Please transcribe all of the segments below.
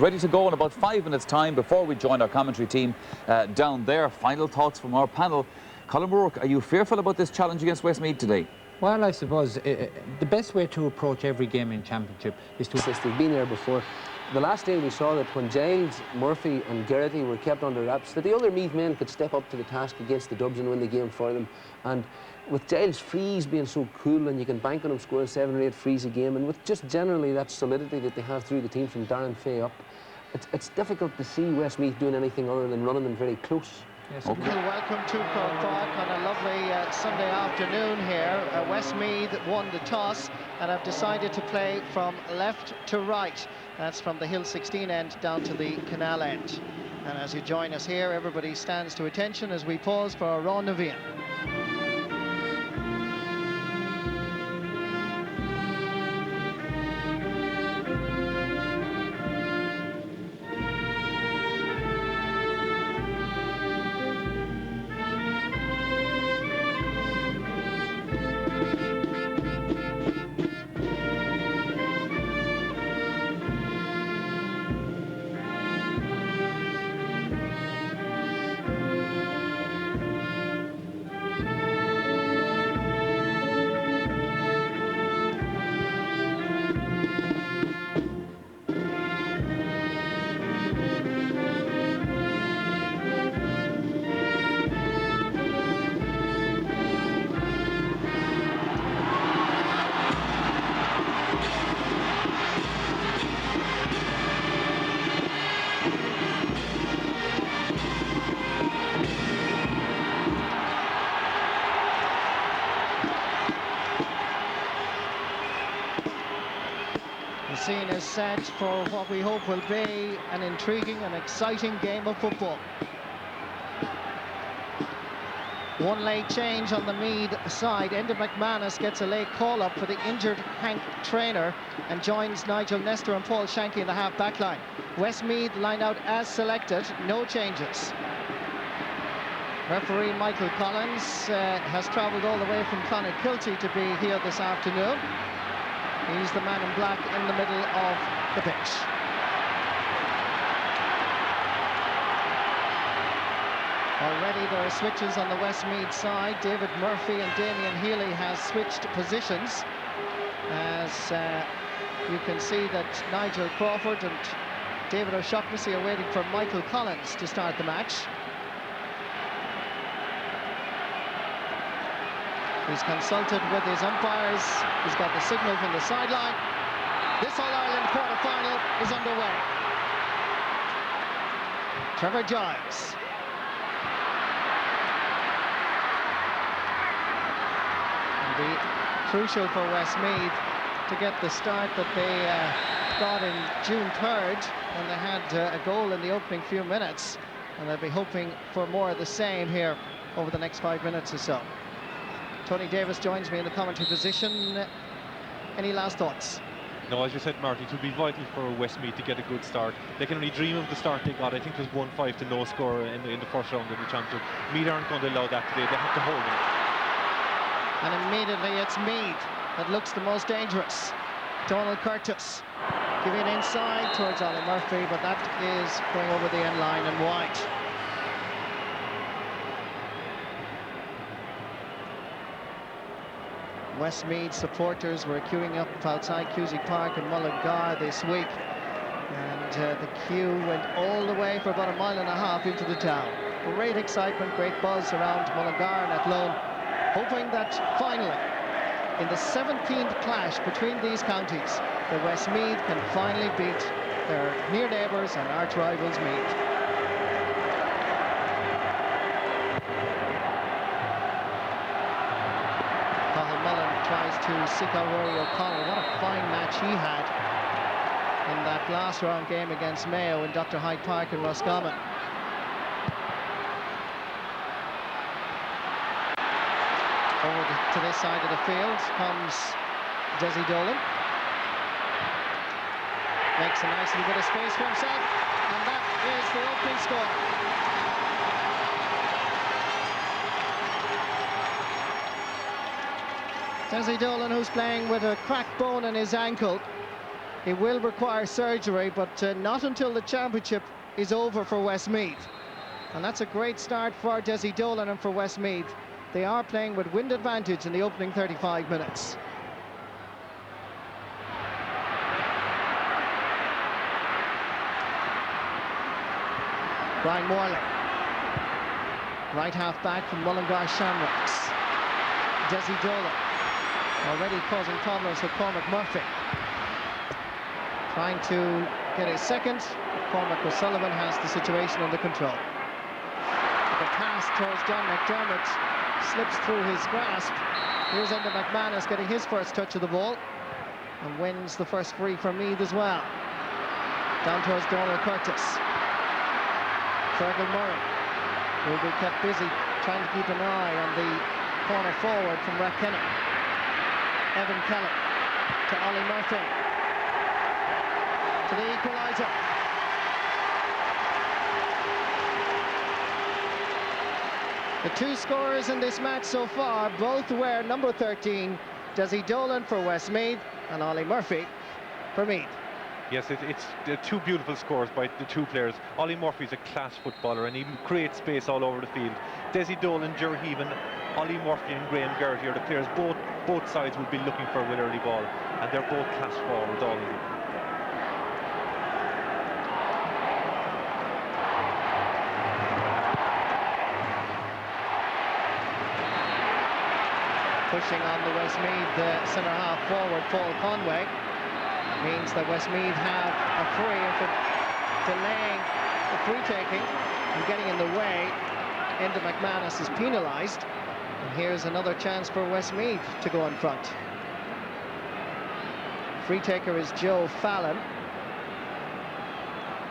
Ready to go in about 5 minutes' time before we join our commentary team down there. Final thoughts from our panel. Colin O'Rourke, are you fearful about this challenge against Westmeath today? Well, I suppose the best way to approach every game in Championship is to... They've been there before. The last day we saw that when Giles, Murphy and Geraghty were kept under wraps, that the other Meath men could step up to the task against the Dubs and win the game for them. And with Giles' frees being so cool, and you can bank on him scoring 7 or 8 frees a game, and with just generally that solidity that they have through the team from Darren Fay up, it's difficult to see Westmeath doing anything other than running them very close. Yes, okay. Welcome to Cork on a lovely Sunday afternoon here. Westmeath won the toss and have decided to play from left to right. That's from the Hill 16 end down to the Canal end. And as you join us here, everybody stands to attention as we pause for our Ron Navian. The scene is set for what we hope will be an intriguing and exciting game of football. One late change on the Meath side. Enda McManus gets a late call-up for the injured Hank Traynor and joins Nigel Nestor and Paul Shanky in the half-back line. Westmeath line out as selected, no changes. Referee Michael Collins has travelled all the way from Clonakilty to be here this afternoon. He's the man in black in the middle of the pitch. Already there are switches on the Westmeath side. David Murphy and Damien Healy has switched positions. As you can see that Nigel Crawford and David O'Shaughnessy are waiting for Michael Collins to start the match. He's consulted with his umpires. He's got the signal from the sideline. This All-Ireland quarter-final is underway. Trevor Giles. And be crucial for Westmeath to get the start that they got in June 3rd when they had a goal in the opening few minutes. And they'll be hoping for more of the same here over the next 5 minutes or so. Tony Davis joins me in the commentary position. Any last thoughts? No, as you said, Marty, it will be vital for Westmeath to get a good start. They can only dream of the start they got. I think it was 1-5 to no score in the first round of the championship. Meath aren't going to allow that today. They have to hold them. And immediately it's Meath that looks the most dangerous. Donald Curtis giving it inside towards Ollie Murphy, but that is going over the end line and wide. Westmeath supporters were queuing up outside Cusack Park in Mullingar this week, and the queue went all the way for about 1.5 miles into the town. Great excitement, great buzz around Mullingar and Athlone, hoping that finally, in the 17th clash between these counties, that Westmeath can finally beat their near neighbours and arch rivals Meath. Tries to seek out Rory O'Connell. What a fine match he had in that last round game against Mayo in Dr. Hyde Park in Roscommon. Over to this side of the field comes Desi Dolan. Makes a nice little bit of space for himself, and that is the opening score. Desi Dolan, who's playing with a cracked bone in his ankle, It will require surgery, but not until the championship is over for Westmeath. And that's a great start for Desi Dolan and for Westmeath. They are playing with wind advantage in the opening 35 minutes. Brian Morley, right half back from Mullingar Shamrocks. Desi Dolan already causing problems with Cormac Murphy. Trying to get a second. Cormac O'Sullivan has the situation under control. The pass towards John McDermott slips through his grasp. Here's Enda McManus getting his first touch of the ball and wins the first free for Meath as well. Down towards Donald Curtis. Fergal Murray will be kept busy trying to keep an eye on the corner forward from Rathkenny. Evan Kelly to Ollie Murphy. To the equaliser. The two scorers in this match so far both wear number 13, Desi Dolan for Westmeath and Ollie Murphy for Meath. Yes, it's two beautiful scores by the two players. Ollie Murphy's a class footballer and he creates space all over the field. Desi Dolan, Ger Heaven, Ollie Murphy and Graham Geraghty are the players both sides will be looking for with early ball, and they're both class forwards, all of them. Pushing on the Westmeath centre-half forward, Paul Conway, means that Westmeath have a free. If it delaying the free-taking and getting in the way, Enda McManus is penalised. And here's another chance for Westmeath to go in front. Free-taker is Joe Fallon,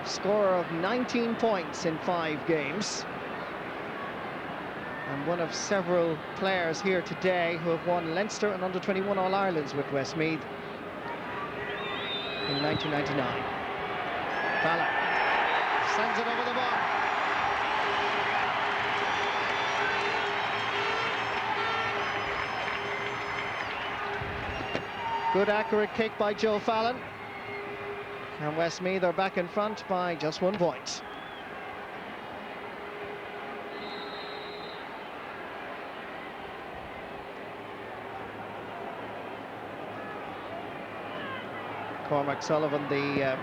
scorer of 19 points in 5 games. And one of several players here today who have won Leinster and under-21 All-Irelands with Westmeath in 1999. Fallon sends it over the bar. Good accurate kick by Joe Fallon. And Westmeath are back in front by just 1 point. Cormac Sullivan, the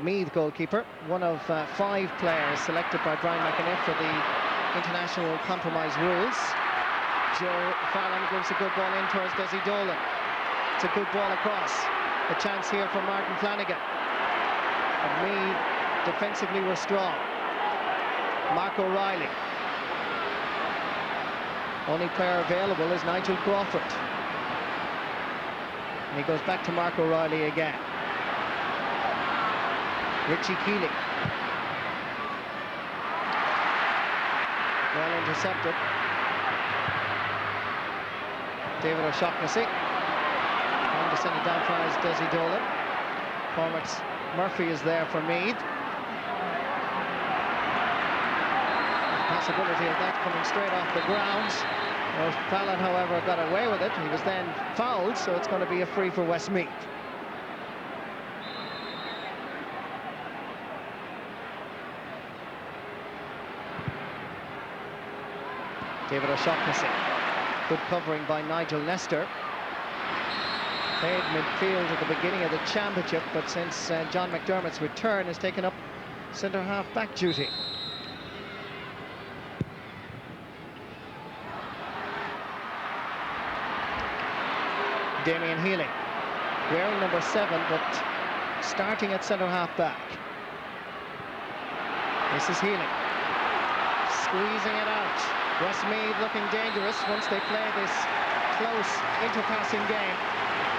Meath goalkeeper, one of 5 players selected by Brian McAniff for the international compromise rules. Joe Fallon gives a good ball in towards Desi Dolan. It's a good ball across. A chance here for Martin Flanagan. But Meath defensively were strong. Mark O'Reilly. Only player available is Nigel Crawford. And he goes back to Mark O'Reilly again. Richie Keeley. Well intercepted. David O'Shaughnessy. And to send it down far is Desi Dolan. Cormac Murphy is there for Meath. The possibility of that coming straight off the ground. Fallon, however, got away with it. He was then fouled, so it's going to be a free for Westmeath. David O'Shaughnessy. Good covering by Nigel Nestor. Played midfield at the beginning of the championship, but since John McDermott's return has taken up centre-half back duty. Damien Healy, wearing number 7, but starting at centre-half back. This is Healy, squeezing it out. Westmeath looking dangerous once they play this close interpassing game,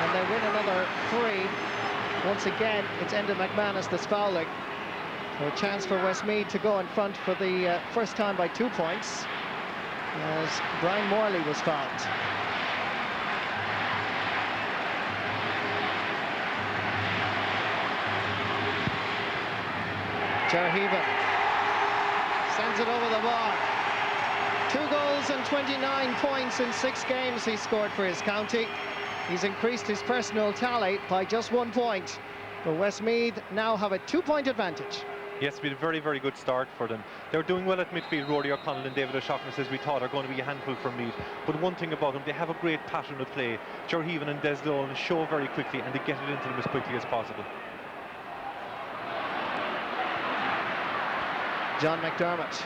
and they win another 3. Once again, it's Enda McManus that's fouling. So a chance for Westmeath to go in front for the first time by 2 points, as Brian Morley was fouled. Ger Heaven sends it over the bar. 2 goals and 29 points in 6 games he scored for his county. He's increased his personal tally by just 1 point. But Westmeath now have a 2-point advantage. Yes, it's been a very, very good start for them. They're doing well at midfield. Rory O'Connell and David O'Shaughnessy, as we thought, are going to be a handful for Meath. But one thing about them, they have a great pattern of play. Jerheven and Des Dolan show very quickly, and they get it into them as quickly as possible. John McDermott.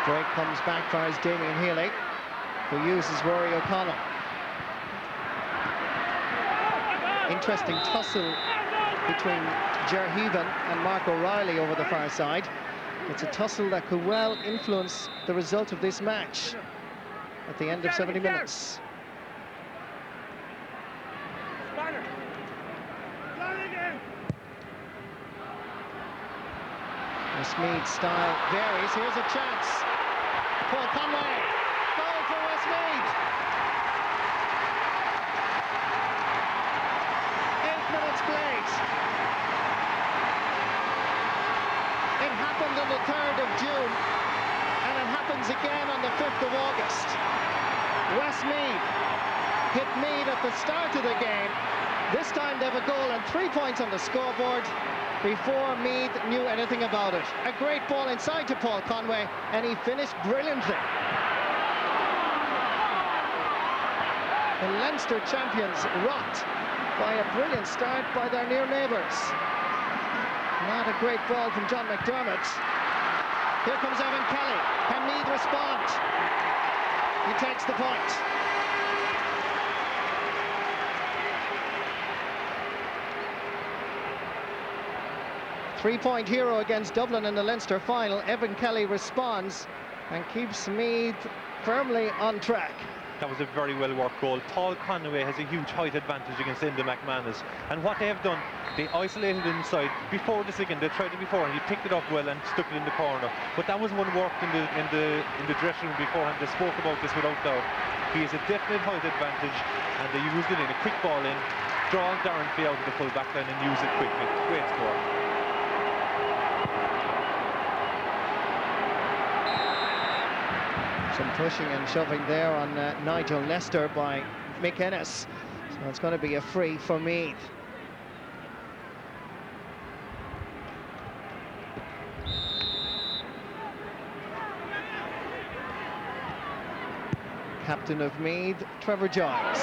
Break comes back for his Damien Healy, who uses Rory O'Connell. Interesting tussle between Jerheven and Mark O'Reilly over the far side. It's a tussle that could well influence the result of this match at the end of 70 minutes. Westmeath's style varies. Here's a chance. Paul Conway. Goal for Westmeath. 8 minutes played. It happened on the 3rd of June, and it happens again on the 5th of August. Westmeath hit Meath at the start of the game. This time they have a goal and 3 points on the scoreboard before Meath knew anything about it. A great ball inside to Paul Conway, and he finished brilliantly. The Leinster champions rocked by a brilliant start by their near neighbours. Not a great ball from John McDermott. Here comes Evan Kelly. Can Meath respond? He takes the point. Three-point hero against Dublin in the Leinster final. Evan Kelly responds and keeps Meath firmly on track. That was a very well-worked goal. Paul Conway has a huge height advantage against Enda McManus. And what they have done, they isolated inside. Before this again, they tried it before, and he picked it up well and stuck it in the corner. But that was one worked in the dressing room beforehand. They spoke about this without doubt. He has a definite height advantage, and they used it in a quick ball in, draw Darren Fay out of the full back line and use it quickly. Great score. Some pushing and shoving there on Nigel Lester by Mick Ennis. So it's going to be a free for Meath. Captain of Meath, Trevor Giles.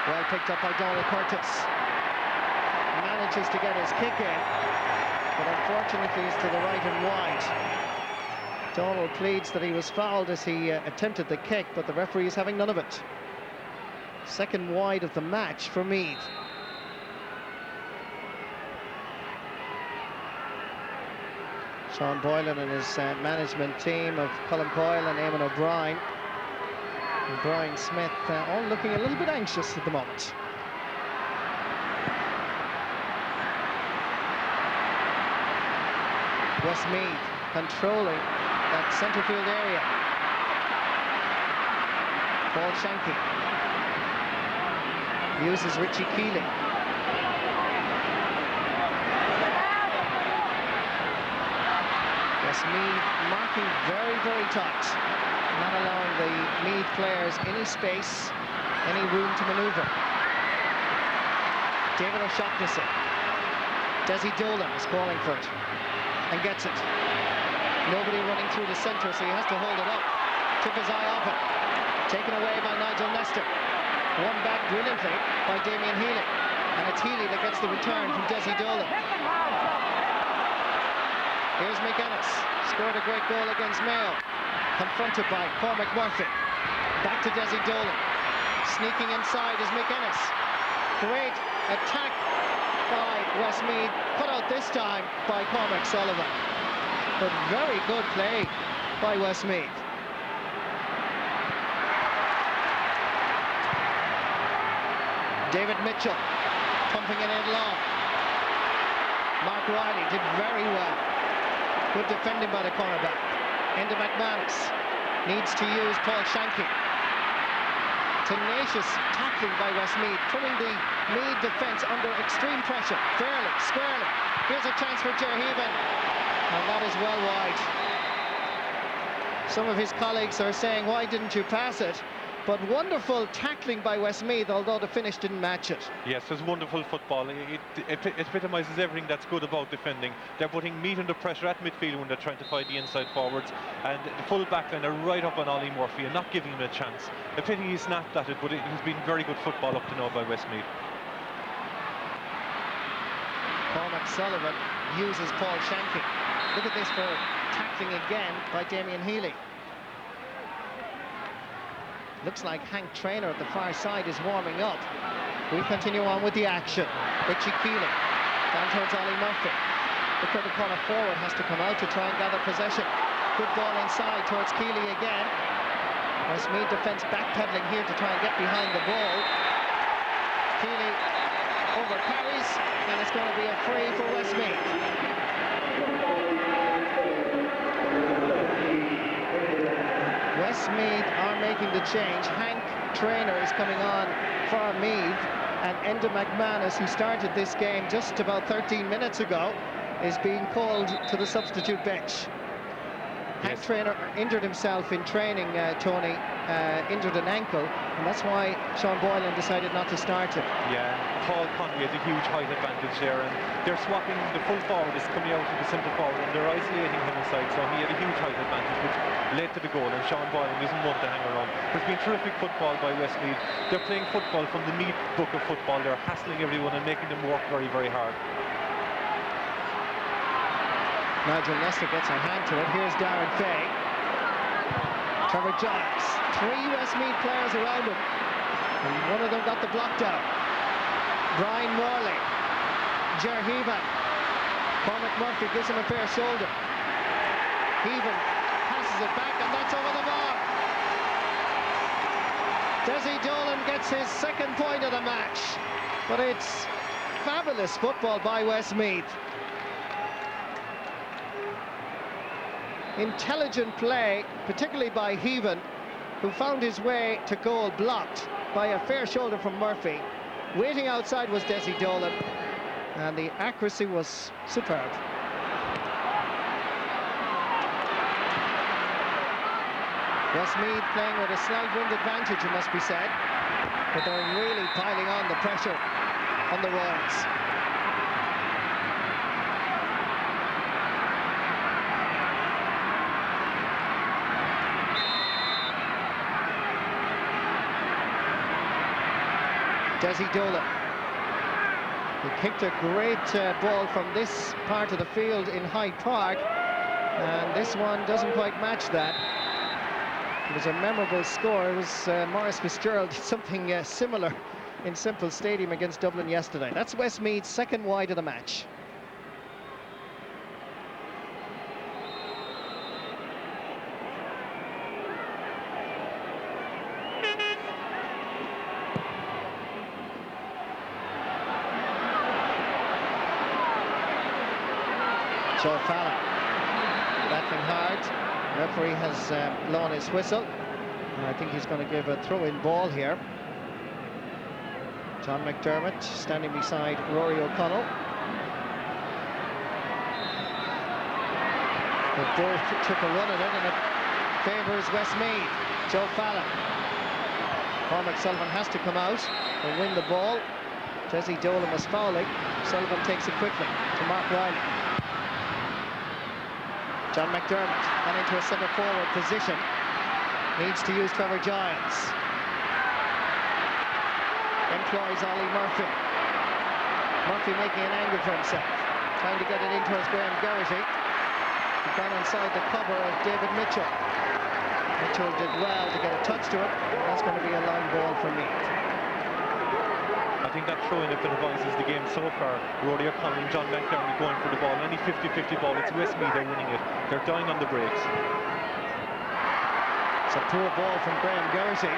Well picked up by Donald Curtis. Manages to get his kick in, but unfortunately he's to the right and wide. Donald pleads that he was fouled as he attempted the kick, but the referee is having none of it. Second wide of the match for Meath. Sean Boylan and his management team of Colin Coyle and Eamon O'Brien and Brian Smith all looking a little bit anxious at the moment. Westmeath controlling that centre field area. Paul Shanky uses Richie Keeling. Westmeath marking very, very tight, not allowing the Meath players any space, any room to manoeuvre. David O'Shaughnessy. Desi Dolan is calling for it and gets it. Nobody running through the centre, so he has to hold it up. Took his eye off it. Taken away by Nigel Lester. Won back brilliantly by Damien Healy. And it's Healy that gets the return from Desi Dolan. Here's Mick Ennis. Scored a great goal against Mayo. Confronted by Cormac Murphy. Back to Desi Dolan. Sneaking inside is Mick Ennis. Great attack by Westmeath. Cut out this time by Cormac Sullivan. But very good play by Westmeath. David Mitchell pumping it in long. Mark Riley did very well. Good defending by the cornerback. Enda McManus needs to use Paul Shanky. Tenacious tackling by Westmeath, putting the Meath defence under extreme pressure. Fairly, squarely. Here's a chance for Jerheven. And that is well wide. Some of his colleagues are saying, why didn't you pass it? But wonderful tackling by Westmeath, although the finish didn't match it. Yes, it's wonderful football. It epitomises everything that's good about defending. They're putting Meath under pressure at midfield when they're trying to fight the inside forwards, and the full back line are right up on Ollie Murphy and not giving him a chance. A pity he snapped at it, but it's been very good football up to now by Westmeath. Cormac Sullivan uses Paul Shanking. Look at this for tackling again by Damien Healy. Looks like Hank Traynor at the far side is warming up. We continue on with the action. Richie Keeling down towards Ollie Murphy. The critical corner forward has to come out to try and gather possession. Good ball inside towards Keeley again. Westmeath defence backpedaling here to try and get behind the ball. Keeley over carries, and it's going to be a free for Westmeath. Westmeath are making the change. Hank Traynor is coming on for Meath, and Enda McManus, who started this game just about 13 minutes ago, is being called to the substitute bench. Hank Traynor injured himself in training, Tony, injured an ankle, and that's why Sean Boylan decided not to start him. Yeah, Paul Conway has a huge height advantage there, and they're swapping. The full forward is coming out to the centre forward, and they're isolating him inside, so he had a huge height advantage, which led to the goal, and Sean Boylan isn't one to hang around. There's been terrific football by Westmeath. They're playing football from the Meath book of football. They're hassling everyone and making them work very, very hard. Nigel Nestor gets a hand to it. Here's Darren Fay. Trevor Giles. 3 Westmeath players around him, and one of them got the block down. Brian Morley. Ger Heaven. Cormac Murphy gives him a fair shoulder. Heaven passes it back, and that's over the bar. Desi Dolan gets his second point of the match, but it's fabulous football by Westmeath. Intelligent play, particularly by Heaven, who found his way to goal blocked by a fair shoulder from Murphy. Waiting outside was Desi Dolan, and the accuracy was superb. Westmeath playing with a slight wind advantage, it must be said, but they're really piling on the pressure on the Royals. Desi Dolan. He kicked a great ball from this part of the field in Hyde Park, and this one doesn't quite match that. It was a memorable score. It was Maurice Fitzgerald did something similar in Semple Stadium against Dublin yesterday. That's Westmeath's second wide of the match. Joe Fallon battling hard. Referee has blown his whistle, and I think he's going to give a throw-in ball here. John McDermott standing beside Rory O'Connell. They both took a run at it, and it favours Westmeath. Joe Fallon. Cormac Sullivan has to come out and win the ball. Desi Dolan was fouling. Sullivan takes it quickly to Mark Riley. John McDermott got into a centre-forward position. Needs to use Trevor Giles. Employs Ollie Murphy. Murphy making an angle for himself. Trying to get it in towards Graham Geraghty. He's gone inside the cover of David Mitchell. Mitchell did well to get a touch to it. That's going to be a line ball for Meath. I think that throw-in epitomises the game so far. Rory O'Connell and John McDermott going for the ball. Any 50-50 ball, it's Westmeath, they're winning it. They're dying on the breaks. It's a poor ball from Graham Geraghty.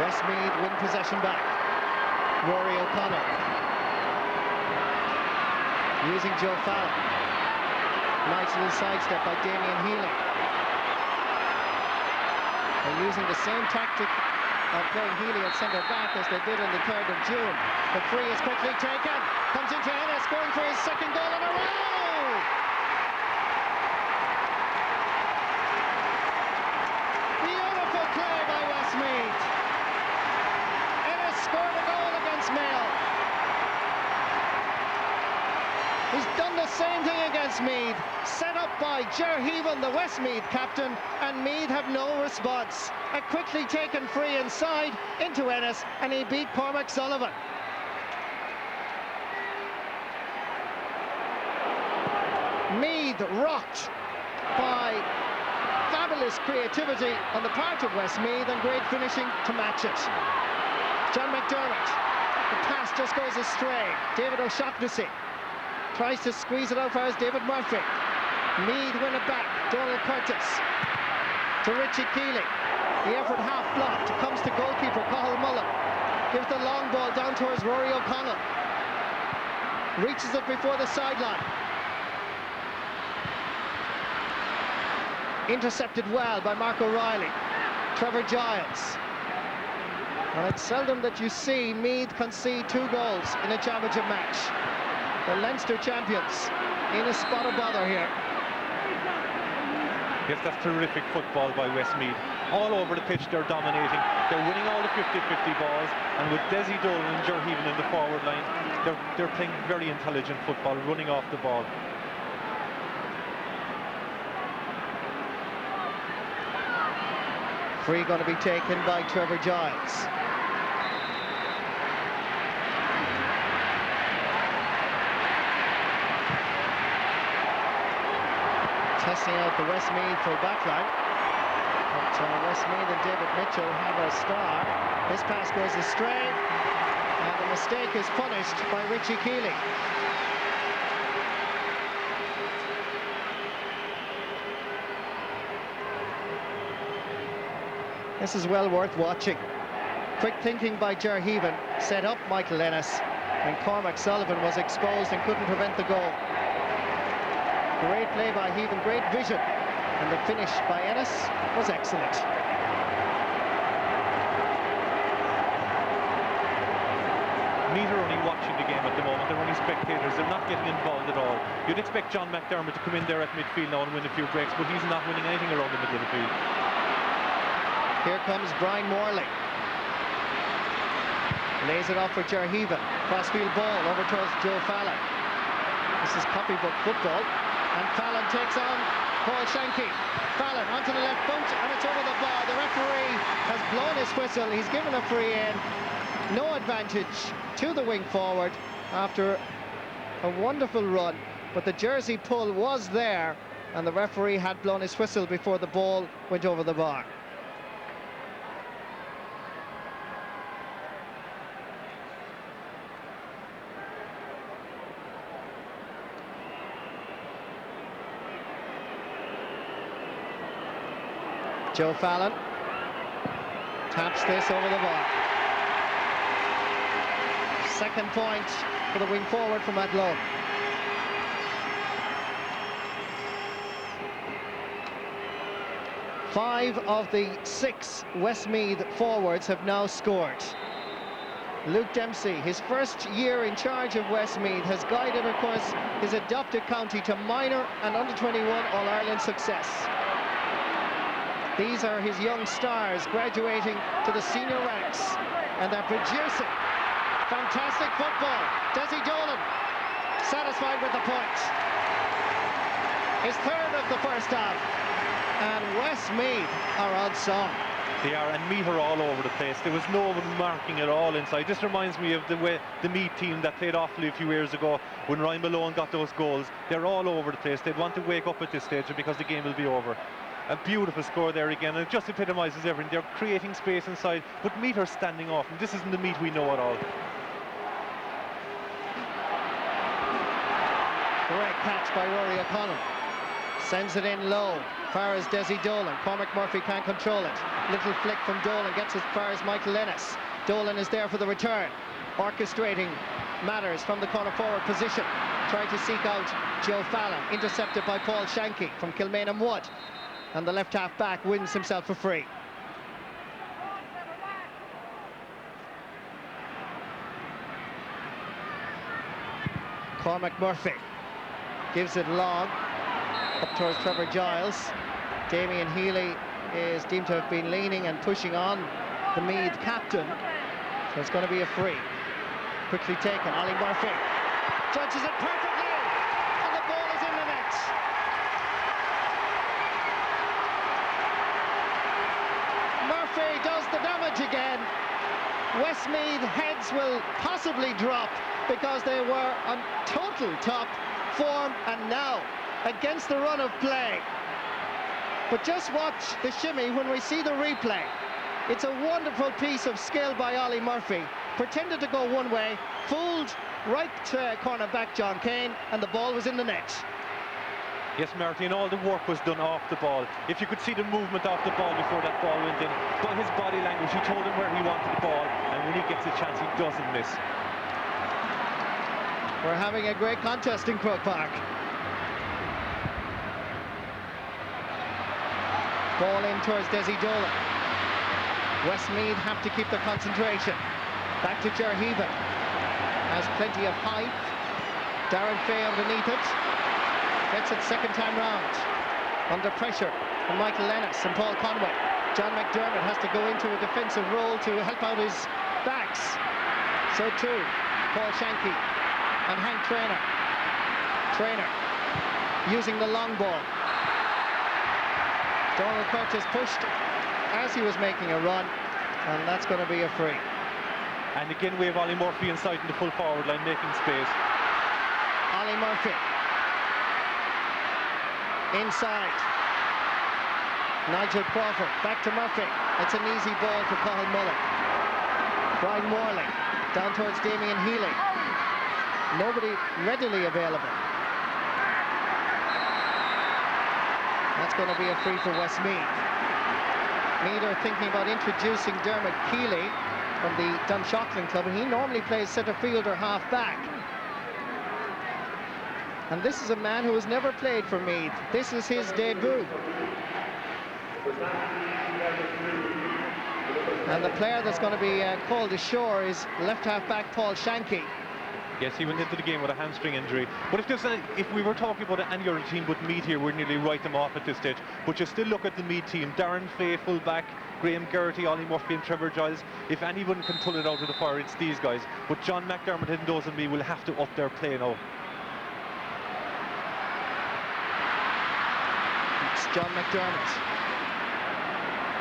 Westmeath win possession back. Rory O'Connell. Using Joe Fallon. Nice little sidestep by Damien Healy. They're using the same tactic of playing Healy at centre-back as they did on the 3rd of June. The free is quickly taken. Comes into Ennis, going for his second goal in a row! He's done the same thing against Meath. Set up by Ger Heaven, the Westmeath captain, and Meath have no response. A quickly taken free inside into Ennis, and he beat Cormac Sullivan. Meath rocked by fabulous creativity on the part of Westmeath and great finishing to match it. John McDermott, the pass just goes astray. David O'Shaughnessy tries to squeeze it out for us, David Murphy. Meath win it back. Donald Curtis to Richie Keeley. The effort half blocked. It comes to goalkeeper Cathal Mullen. Gives the long ball down towards Rory O'Connell. Reaches it before the sideline. Intercepted well by Mark O'Reilly. Trevor Giles. Well, it's seldom that you see Meath concede 2 goals in a championship match. The Leinster champions in a spot of bother here. Yes, that's terrific football by Westmeath. All over the pitch, they're dominating. They're winning all the 50-50 balls, and with Desi Dolan and Ger Heaven in the forward line, they're playing very intelligent football, running off the ball. Free going to be taken by Trevor Giles. Testing out the Westmeath full back line. But Westmeath and David Mitchell have a star. This pass goes astray, and the mistake is punished by Richie Keeley. This is well worth watching. Quick thinking by Ger Heaven set up Michael Ennis, and Cormac Sullivan was exposed and couldn't prevent the goal. Great play by Heaven, great vision, and the finish by Ennis was excellent. Meath are only watching the game at the moment. They're only spectators. They're not getting involved at all. You'd expect John McDermott to come in there at midfield now and win a few breaks, but he's not winning anything around the middle of the field. Here comes Brian Morley. Lays it off for Ger Heaven. Crossfield ball over towards Joe Fallon. This is copybook football. And Fallon takes on Paul Shanky. Fallon onto the left boot, and it's over the bar. The referee has blown his whistle. He's given a free in. No advantage to the wing forward after a wonderful run. But the jersey pull was there, and the referee had blown his whistle before the ball went over the bar. Joe Fallon taps this over the bar. Second point for the wing forward from Athlone. Five of the 6 Westmeath forwards have now scored. Luke Dempsey, his first year in charge of Westmeath, has guided, of course, his adopted county to minor and under-21 All-Ireland success. These are his young stars graduating to the senior ranks, and they're producing fantastic football. Desi Dolan satisfied with the point. His 3rd of the first half, and Westmeath are on song. They are, and Meath are all over the place. There was no one marking at all inside. This reminds me of the way the Meath team that played Offaly a few years ago when Ryan Malone got those goals. They're all over the place. They'd want to wake up at this stage because the game will be over. A beautiful score there again, and it just epitomises everything. They're creating space inside, but Meath are standing off, and this isn't the Meath we know at all. Great catch by Rory O'Connell. Sends it in low, far as Desi Dolan. Cormac Murphy can't control it. Little flick from Dolan, gets as far as Michael Ennis. Dolan is there for the return, orchestrating matters from the corner forward position. Trying to seek out Joe Fallon, intercepted by Paul Shanky from Kilmainham Wood. And the left half back wins himself a free. Cormac Murphy gives it long up towards Trevor Giles. Damien Healy is deemed to have been leaning and pushing on the Meath captain, so it's going to be a free. Quickly taken, Ollie Murphy judges it perfectly. Westmeath heads will possibly drop because they were on total top form and now against the run of play. But just watch the shimmy when we see the replay. It's a wonderful piece of skill by Ollie Murphy. Pretended to go one way, fooled right corner back John Kane, and the ball was in the net. Yes, Martin, all the work was done off the ball. If you could see the movement off the ball before that ball went in, by his body language, he told him where he wanted the ball, and when he gets a chance, he doesn't miss. We're having a great contest in Croke Park. Ball in towards Desi Dolan. Westmeath have to keep their concentration. Back to Jerheven. Has plenty of height. Darren Fay underneath it. Gets it second time round. Under pressure from Michael Lennis and Paul Conway. John McDermott has to go into a defensive role to help out his backs. So too, Paul Shanky and Hank Traynor. Traynor using the long ball. Donald Curtis pushed as he was making a run, and that's going to be a free. And again, we have Ollie Murphy inside in the full forward line, making space. Ollie Murphy. Inside. Nigel Crawford, back to Murphy. It's an easy ball for Cathal Mullen. Brian Morley, down towards Damien Healy. Nobody readily available. That's going to be a free for Westmeath. Meath are thinking about introducing Dermot Keeley from the Dunshaughlin club, and he normally plays centre field or half back. And this is a man who has never played for Meath. This is his debut. And the player that's going to be called ashore is left half back Paul Shanky. Yes, he went into the game with a hamstring injury. But if we were talking about any other team but Meath here, we'd nearly write them off at this stage. But you still look at the Meath team. Darren Fay, full-back, Graham Geraghty, Ollie Murphy and Trevor Giles. If anyone can pull it out of the fire, it's these guys. But John McDermott and those and me will have to up their play now. It's John McDermott.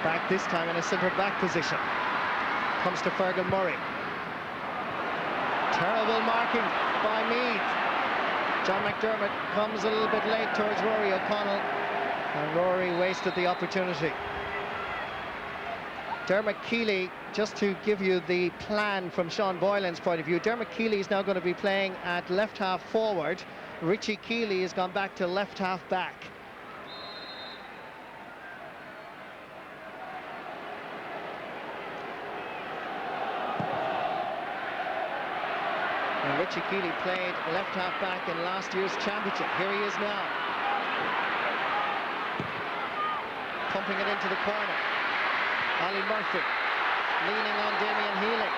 Back this time in a centre-back position. Comes to Fergal Murray. Terrible marking by Meath. John McDermott comes a little bit late towards Rory O'Connell, and Rory wasted the opportunity. Dermot Keeley, just to give you the plan from Sean Boylan's point of view, Dermot Keeley is now going to be playing at left half forward. Richie Keeley has gone back to left half back. And Richie Keeley played left half back in last year's championship. Here he is now. Pumping it into the corner. Ollie Murphy leaning on Damien Healy.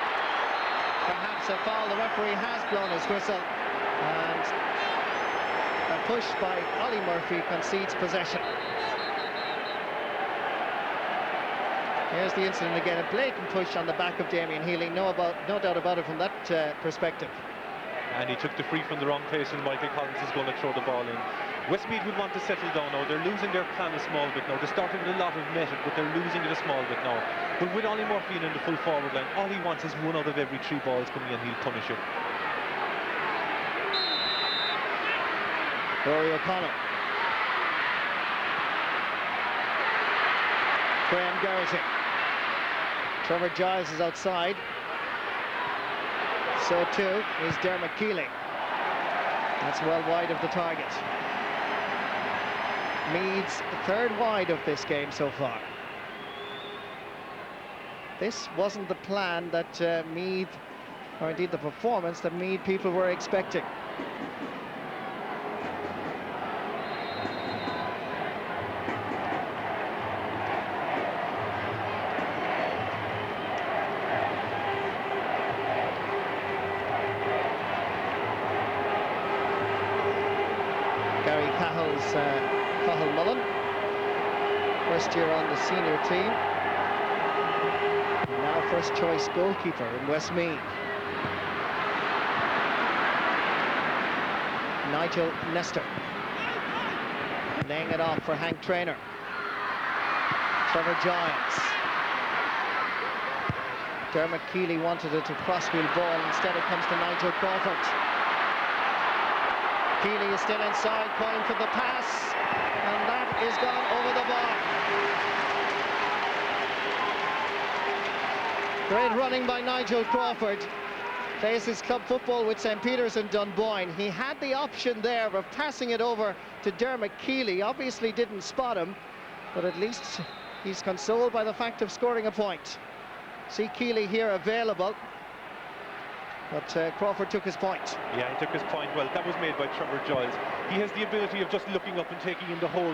Perhaps a foul. The referee has blown his whistle. And a push by Ollie Murphy concedes possession. Here's the incident again. A blatant push on the back of Damien Healy. No doubt about it from that perspective. And he took the free from the wrong place, and Michael Collins is going to throw the ball in. Westmeath would want to settle down now. They're losing their plan a small bit now. They started with a lot of method, but they're losing it a small bit now. But with Ollie Murphy in the full forward line, all he wants is one out of every 3 balls coming in. He'll punish it. Rory O'Connell. Graham Geraghty. Trevor Giles is outside. So too is Dermot Keeley. That's well wide of the target. Meath's third wide of this game so far. This wasn't the plan that Meath, or indeed the performance that Meath people were expecting. Cathal Mullen, first year on the senior team, and now first choice goalkeeper in Westmeath. Nigel Nestor laying it off for Hank Traynor. Trevor Giles. Dermot Keely wanted it to crossfield ball. Instead it comes to Nigel Crawford. Keely is still inside, calling for the pass, and that is gone over the bar. Great running by Nigel Crawford. Plays his club football with St. Peter's and Dunboyne. He had the option there of passing it over to Dermot Keely. Obviously didn't spot him, but at least he's consoled by the fact of scoring a point. See Keely here available, but Crawford took his point. Yeah, he took his point well. That was made by Trevor Giles. He has the ability of just looking up and taking in the whole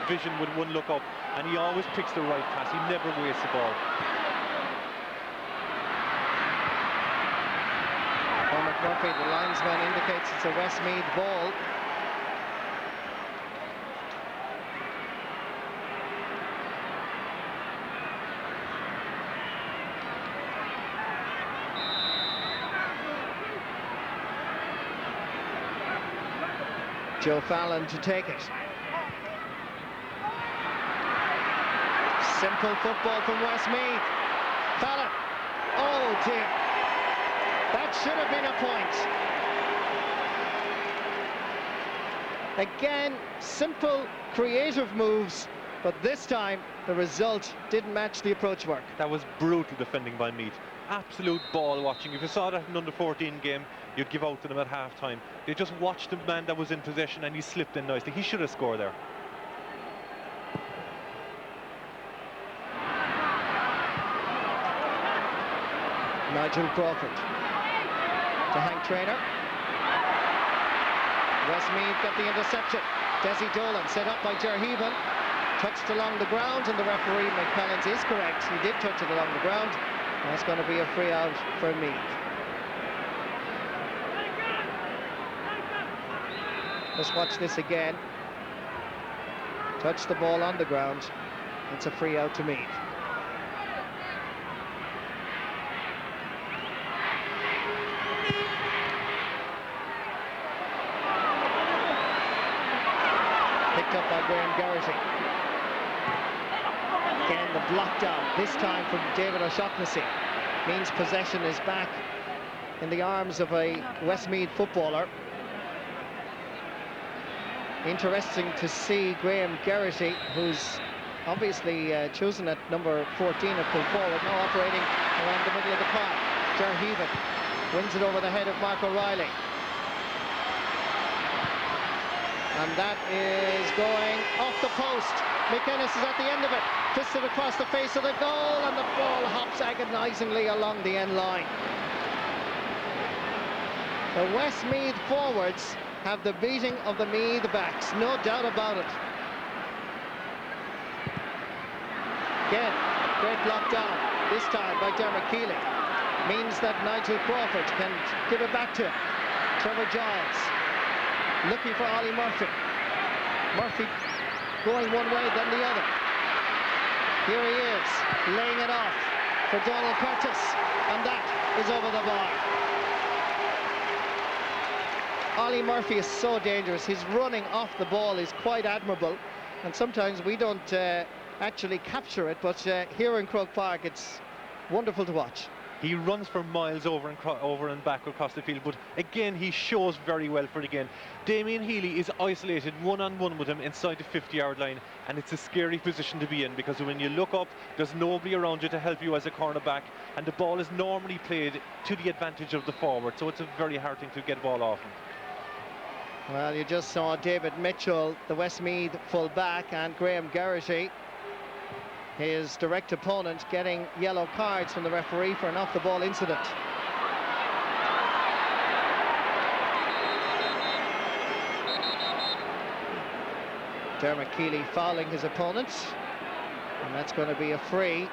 vision with one look up, and he always picks the right pass. He never wastes the ball. Cormac Murphy, the linesman, indicates it's a Westmeath ball. Joe Fallon to take it. Simple football from Westmeath. Fallon. Oh dear. That should have been a point. Again, simple, creative moves, but this time the result didn't match the approach work. That was brutal defending by Meath. Absolute ball watching. If you saw that in under 14 game, you'd give out to them at half-time. They just watched the man that was in possession and he slipped in nicely. He should have scored there. Nigel Crawford to Hank Traynor. Westmeath got the interception. Desi Dolan set up by Jerheven. Touched along the ground, and the referee, McCullins, is correct. He did touch it along the ground. That's going to be a free out for Meath. Let's watch this again. Touched the ball on the ground. It's a free out to Meath. Picked up by Graham Garrity. Again, the block down, this time from David O'Shaughnessy, means possession is back in the arms of a Westmeath footballer. Interesting to see Graham Garrity, who's obviously chosen at number 14 at full forward, now operating around the middle of the park. Jerheven wins it over the head of Mark O'Reilly. And that is going off the post. McInnes is at the end of it. Fisted across the face of the goal, and the ball hops agonizingly along the end line. The Westmeath forwards have the beating of the Meath backs, no doubt about it. Again, great block down, this time by Dermot Keely. Means that Nigel Crawford can give it back to him. Trevor Giles looking for Ollie Murphy. Murphy going one way, then the other. Here he is, laying it off for Donald Curtis, and that is over the bar. Ollie Murphy is so dangerous. His running off the ball is quite admirable, and sometimes we don't actually capture it, but here in Croke Park it's wonderful to watch. He runs for miles over and back across the field, but again he shows very well for it again. Damien Healy is isolated one-on-one with him inside the 50-yard line, and it's a scary position to be in, because when you look up, there's nobody around you to help you as a cornerback, and the ball is normally played to the advantage of the forward, so it's a very hard thing to get the ball off him. Well, you just saw David Mitchell, the Westmeath full-back, and Graham Garrity, his direct opponent, getting yellow cards from the referee for an off-the-ball incident. Dermot Keely fouling his opponent, and that's going to be a free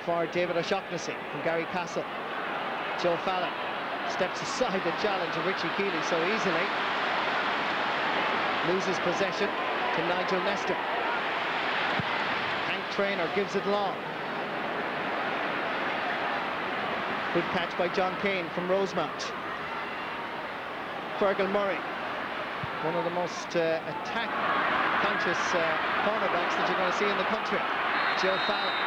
for David O'Shaughnessy from Gary Castle. Joe Fallon steps aside the challenge of Richie Keely so easily. Loses possession to Nigel Nestor. Traynor gives it long. Good catch by John Kane from Rosemount. Fergal Murray, one of the most attack-conscious cornerbacks that you're going to see in the country. Joe Fallon.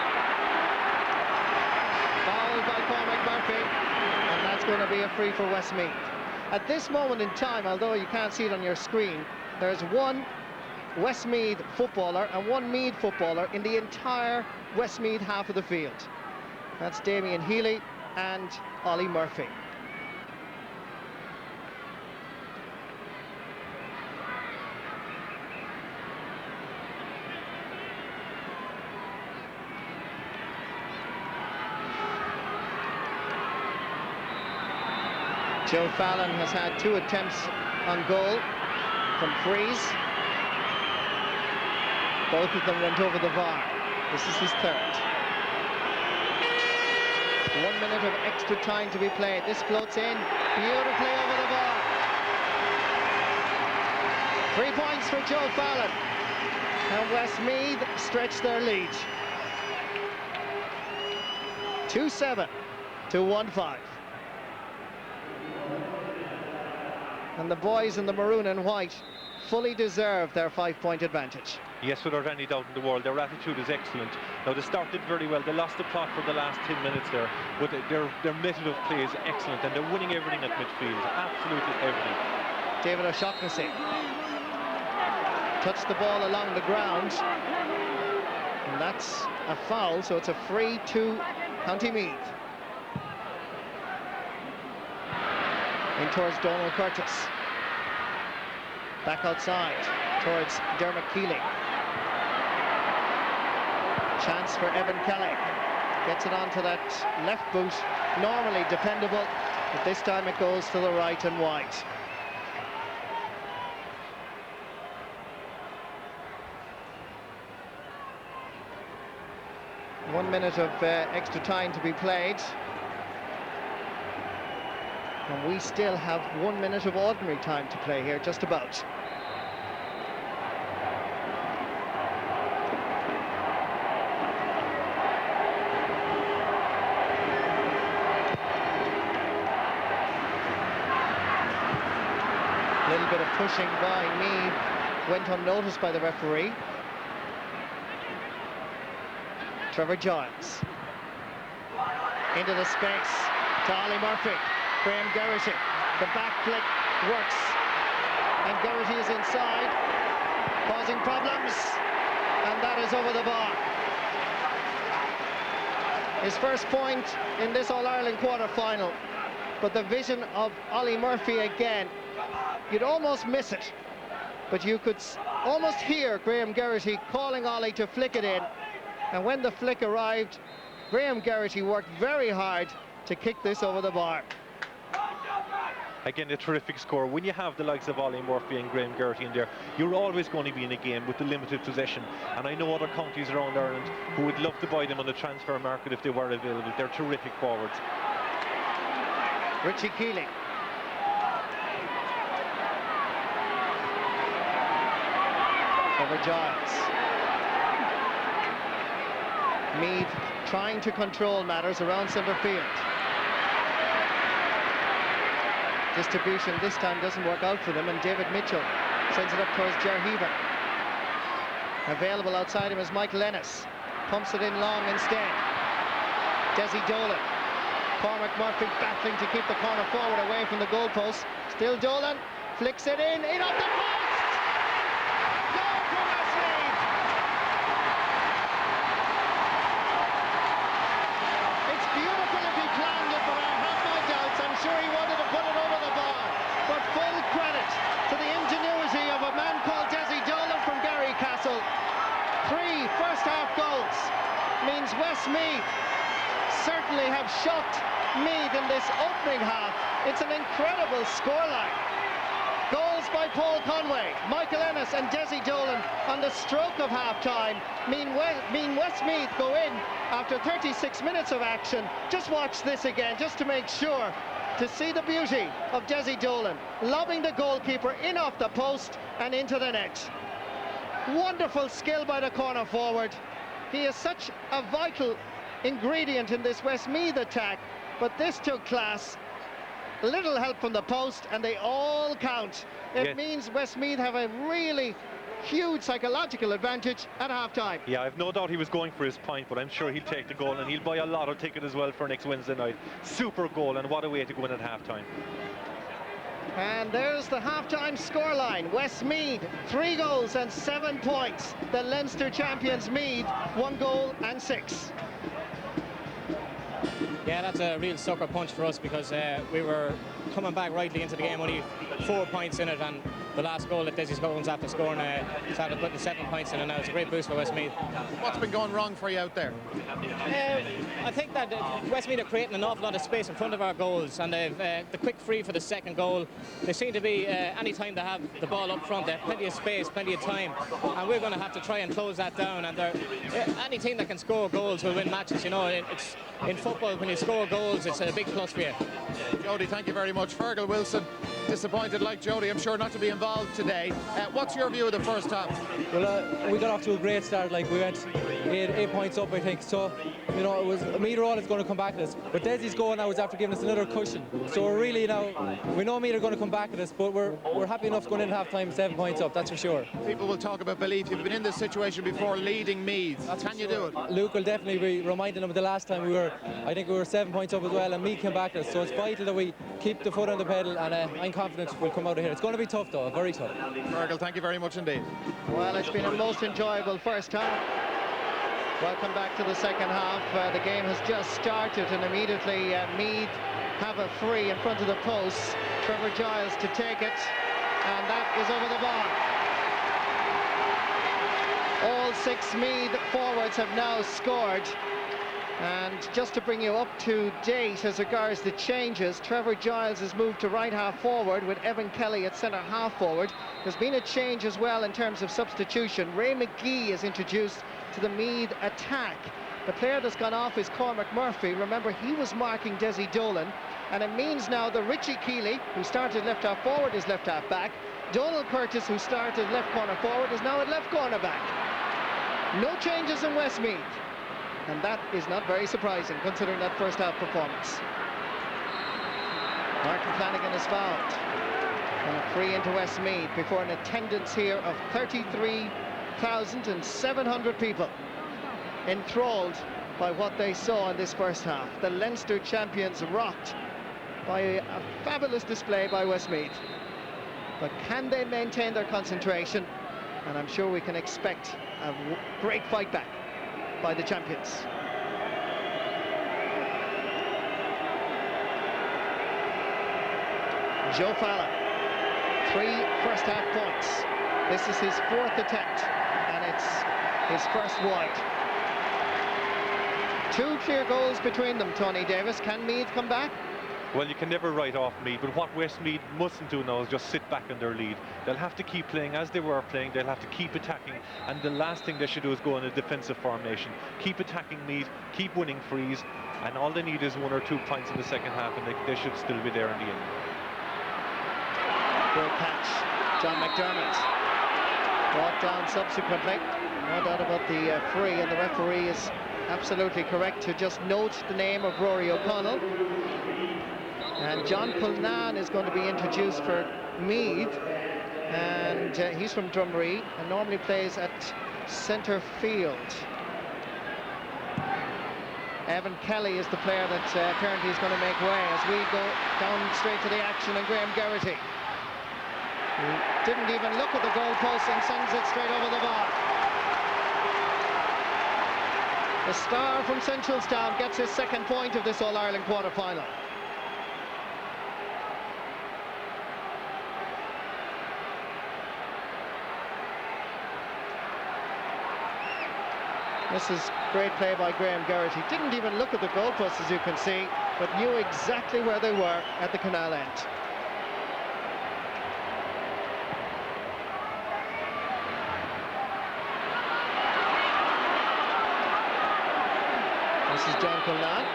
Fouled by Cormac Murphy, and that's going to be a free for Westmeath. At this moment in time, although you can't see it on your screen, there's one Westmeath footballer and one Meath footballer in the entire Westmeath half of the field. That's Damien Healy and Ollie Murphy. Joe Fallon has had 2 attempts on goal from frees. Both of them went over the bar. This is his 3rd. 1 minute of extra time to be played. This floats in beautifully over the bar. 3 points for Joe Fallon. And Westmeath stretch their lead. 2-7 to 1-5. And the boys in the maroon and white fully deserve their 5-point advantage. Yes, without any doubt in the world. Their attitude is excellent. Now, they started very well. They lost the plot for the last 10 minutes there, but their method of play is excellent, and they're winning everything at midfield. Absolutely everything. David O'Shaughnessy touched the ball along the ground, and that's a foul, so it's a free to County Meath. In towards Donald Curtis. Back outside towards Dermot Keeling. Chance for Evan Kelly. Gets it onto that left boot. Normally dependable, but this time it goes to the right and wide. One minute of extra time to be played. And we still have 1 minute of ordinary time to play here, just about. A little bit of pushing by Meath went unnoticed by the referee. Trevor Giles. Into the space to Ollie Murphy. Graham Geraghty, the back flick works, and Geraghty is inside, causing problems, and that is over the bar. His first point in this All-Ireland quarter-final, but the vision of Ollie Murphy again, you'd almost miss it, but you could almost hear Graham Geraghty calling Ollie to flick it in, and when the flick arrived, Graham Geraghty worked very hard to kick this over the bar. Again, a terrific score. When you have the likes of Ollie Murphy and Graham Geraghty in there, you're always going to be in a game with the limited possession. And I know other counties around Ireland who would love to buy them on the transfer market if they were available. They're terrific forwards. Richie Keeling. Over Giles. Meath trying to control matters around centre field. Distribution this time doesn't work out for them, and David Mitchell sends it up towards Ger Heaver. Available outside him is Michael Ennis. Pumps it in long instead. Desi Dolan. Cormac Murphy battling to keep the corner forward away from the goalpost. Still Dolan. Flicks it in off the post! Goal for Westmeath! It's beautiful if he planned it, but I have my doubts. I'm sure he wanted to put it over the bar. But full credit to the ingenuity of a man called Desi Dolan from Garrycastle. 3 first-half goals means Westmeath certainly have shocked Meath in this opening half. It's an incredible scoreline. Goals by Paul Conway, Michael Ennis and Desi Dolan on the stroke of half-time mean Westmeath go in after 36 minutes of action. Just watch this again, just to make sure, to see the beauty of Desi Dolan lobbing the goalkeeper in off the post and into the net. Wonderful skill by the corner forward. He is such a vital ingredient in this Westmeath attack, but this took class. little help from the post, and they all count. It means Westmeath have a really huge psychological advantage at half-time. Yeah, I've no doubt he was going for his point, but I'm sure he'll take the goal, and he'll buy a lotto ticket as well for next Wednesday night. Super goal, and what a way to go in at half-time. And there's the half-time scoreline. Westmeath, 3 goals and 7 points. The Leinster champions Meath, 1 goal and 6. Yeah, that's a real sucker punch for us, because we were coming back rightly into the game, only 4 points in it, and the last goal that Desi Scoggins after scoring started putting 7 points in, and now it's a great boost for Westmeath. What's been going wrong for you out there? I think that Westmeath are creating an awful lot of space in front of our goals, and they've the quick free for the second goal. They seem to be, any time they have the ball up front, they have plenty of space, plenty of time, and we're going to have to try and close that down. And any team that can score goals will win matches. You know, it's in football, when you score goals, it's a big plus for you. Jody, thank you very much. Fergal Wilson, disappointed like Jody, I'm sure, not to be involved today. What's your view of the first half? Well, we got off to a great start. Like, we went 8 points up, I think. So, you know, it was Meath all is going to come back at us. But Desi's goal now is after giving us another cushion. So we're really now, we know Meath are going to come back at us, but we're happy enough going in half-time 7 points up, that's for sure. People will talk about belief. You've been in this situation before, leading Meath. Can you do it? Luke will definitely be reminding them of the last time I think we were 7 points up as well, and Meath came back at us. So it's vital that we keep the foot on the pedal, and I'm confident we'll come out of here. It's going to be tough though, very tough. Fergal, thank you very much indeed. Well, it's been a most enjoyable first half. Welcome back to the second half. The game has just started, and immediately Meath have a free in front of the post. Trevor Giles to take it, and that is over the bar. All 6 Meath forwards have now scored. And just to bring you up to date as regards the changes, Trevor Giles has moved to right half forward with Evan Kelly at centre half forward. There's been a change as well in terms of substitution. Ray McGee is introduced to the Meath attack. The player that's gone off is Cormac Murphy. Remember, he was marking Desi Dolan, and it means now that Richie Keeley, who started left half forward, is left half back. Donald Curtis, who started left corner forward, is now at left corner back. No changes in Westmeath. And that is not very surprising, considering that first half performance. Martin Flanagan is fouled. And a free into Westmeath before an attendance here of 33,700 people, enthralled by what they saw in this first half. The Leinster champions rocked by a fabulous display by Westmeath. But can they maintain their concentration? And I'm sure we can expect a great fight back by the champions. Joe Fallon, 3 first half points. This is his 4th attempt, and it's his first wide. 2 clear goals between them, Tony Davis. Can Meath come back? Well, you can never write off Meath, but what Westmeath mustn't do now is just sit back in their lead. They'll have to keep playing as they were playing. They'll have to keep attacking, and the last thing they should do is go in a defensive formation. Keep attacking Meath, keep winning frees, and all they need is 1 or 2 points in the second half, and they should still be there in the end. Good catch, John McDermott. Brought down subsequently. No doubt about the free, and the referee is absolutely correct to just note the name of Rory O'Connell. And John Culnan is going to be introduced for Meath, and he's from Drumree and normally plays at centre field. Evan Kelly is the player that apparently is going to make way as we go down straight to the action, and Graham Geraghty, who didn't even look at the goalpost and sends it straight over the bar. The star from Centralstown gets his 2nd point of this All-Ireland quarter-final. This is great play by Graham Geraghty. Didn't even look at the goalposts, as you can see, but knew exactly where they were at the canal end. This is John Culnan.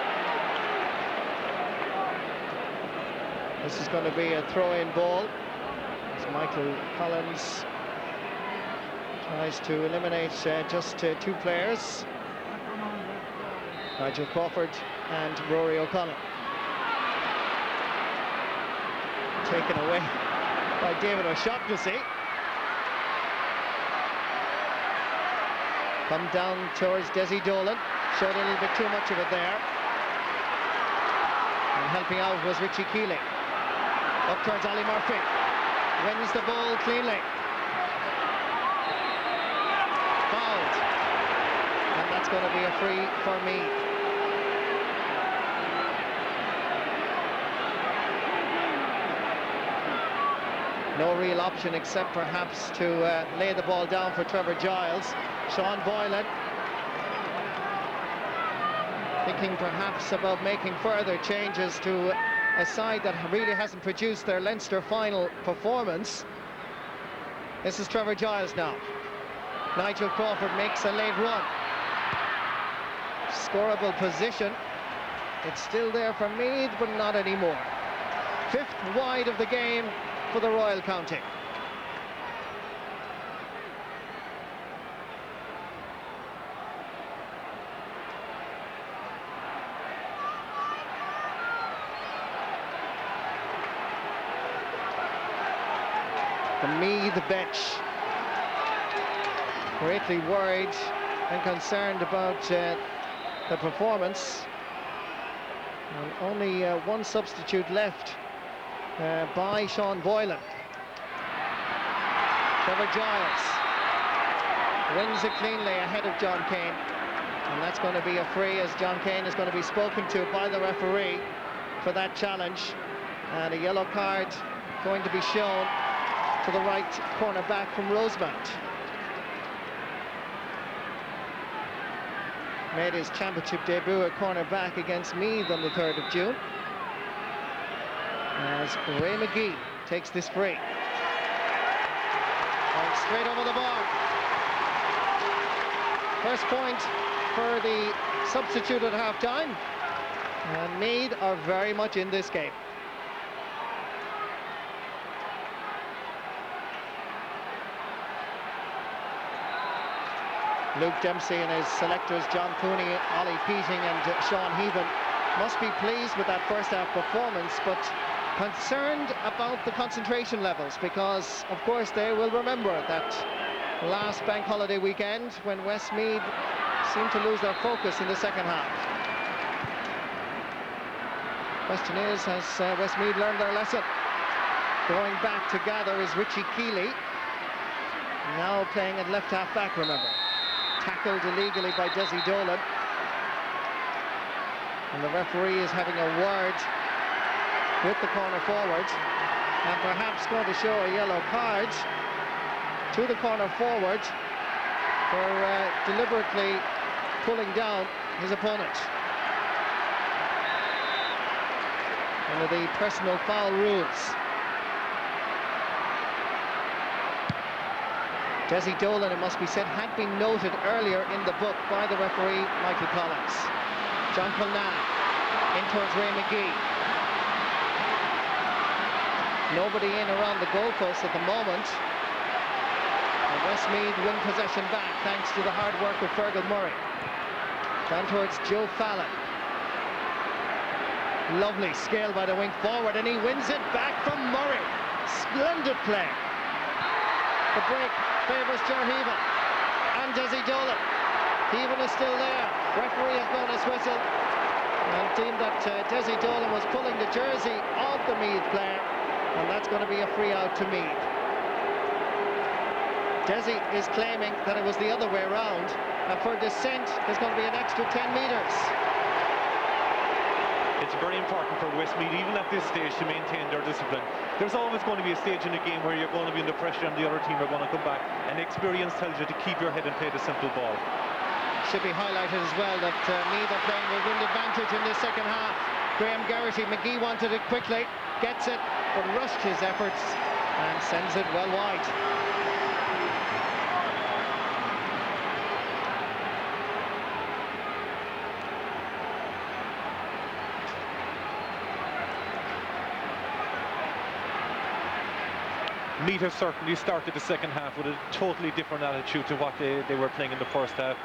This is going to be a throw-in ball as Michael Collins tries to eliminate just 2 players, Nigel Crawford and Rory O'Connell. taken away by David O'Shaughnessy. Come down towards Desi Dolan. Showed a little bit too much of it there. And helping out was Richie Keeley. Up towards Ali Murphy. Wins the ball cleanly. Fouled. And that's going to be a free for Meath. No real option except perhaps to lay the ball down for Trevor Giles. Sean Boylan thinking perhaps about making further changes to a side that really hasn't produced their Leinster final performance. This is Trevor Giles now. Nigel Crawford makes a late run. Scoreable position. It's still there for Meath, but not anymore. 5th wide of the game for the Royal County. The Meath bench greatly worried and concerned about the performance. And only one substitute left by Sean Boylan. Trevor Giles wins it cleanly ahead of John Kane, and that's going to be a free, as John Kane is going to be spoken to by the referee for that challenge, and a yellow card going to be shown to the right corner back from Rosemount. Made his championship debut at corner back against Meath on the 3rd of June. As Ray McGee takes this free. And straight over the bar. First point for the substitute at half-time. And Meath are very much in this game. Luke Dempsey and his selectors, John Cooney, Ollie Keating and Sean Heaven, must be pleased with that first half performance, but concerned about the concentration levels, because of course they will remember that last bank holiday weekend when Westmeath seemed to lose their focus in the second half. Question is, has Westmeath learned their lesson? Going back to gather is Richie Keeley, now playing at left half back, remember. Tackled illegally by Desi Dolan. And the referee is having a word with the corner forward, and perhaps going to show a yellow card to the corner forward for deliberately pulling down his opponent. One of the personal foul rules. Desi Dolan, it must be said, had been noted earlier in the book by the referee, Michael Collins. John Culnan in towards Ray McGee. Nobody in around the goalpost at the moment. And Westmeath win possession back thanks to the hard work of Fergal Murray. Down towards Joe Fallon. Lovely skill by the wing forward, and he wins it back from Murray. Splendid play. The break favours Ger Heaven and Desi Dolan. Heaven is still there. Referee has blown his whistle and deemed that Desi Dolan was pulling the jersey of the Meath player, and that's going to be a free out to Meath. Desi is claiming that it was the other way around, and for descent there's going to be an extra 10 metres. It's very important for Westmeath, even at this stage, to maintain their discipline. There's always going to be a stage in a game where you're going to be under pressure and the other team are going to come back, and experience tells you to keep your head and play the simple ball. Should be highlighted as well that Meath are playing with wind advantage in the second half. Graham Garrity, McGee wanted it quickly, gets it, but rushed his efforts and sends it well wide. Meath have certainly started the second half with a totally different attitude to what they were playing in the first half.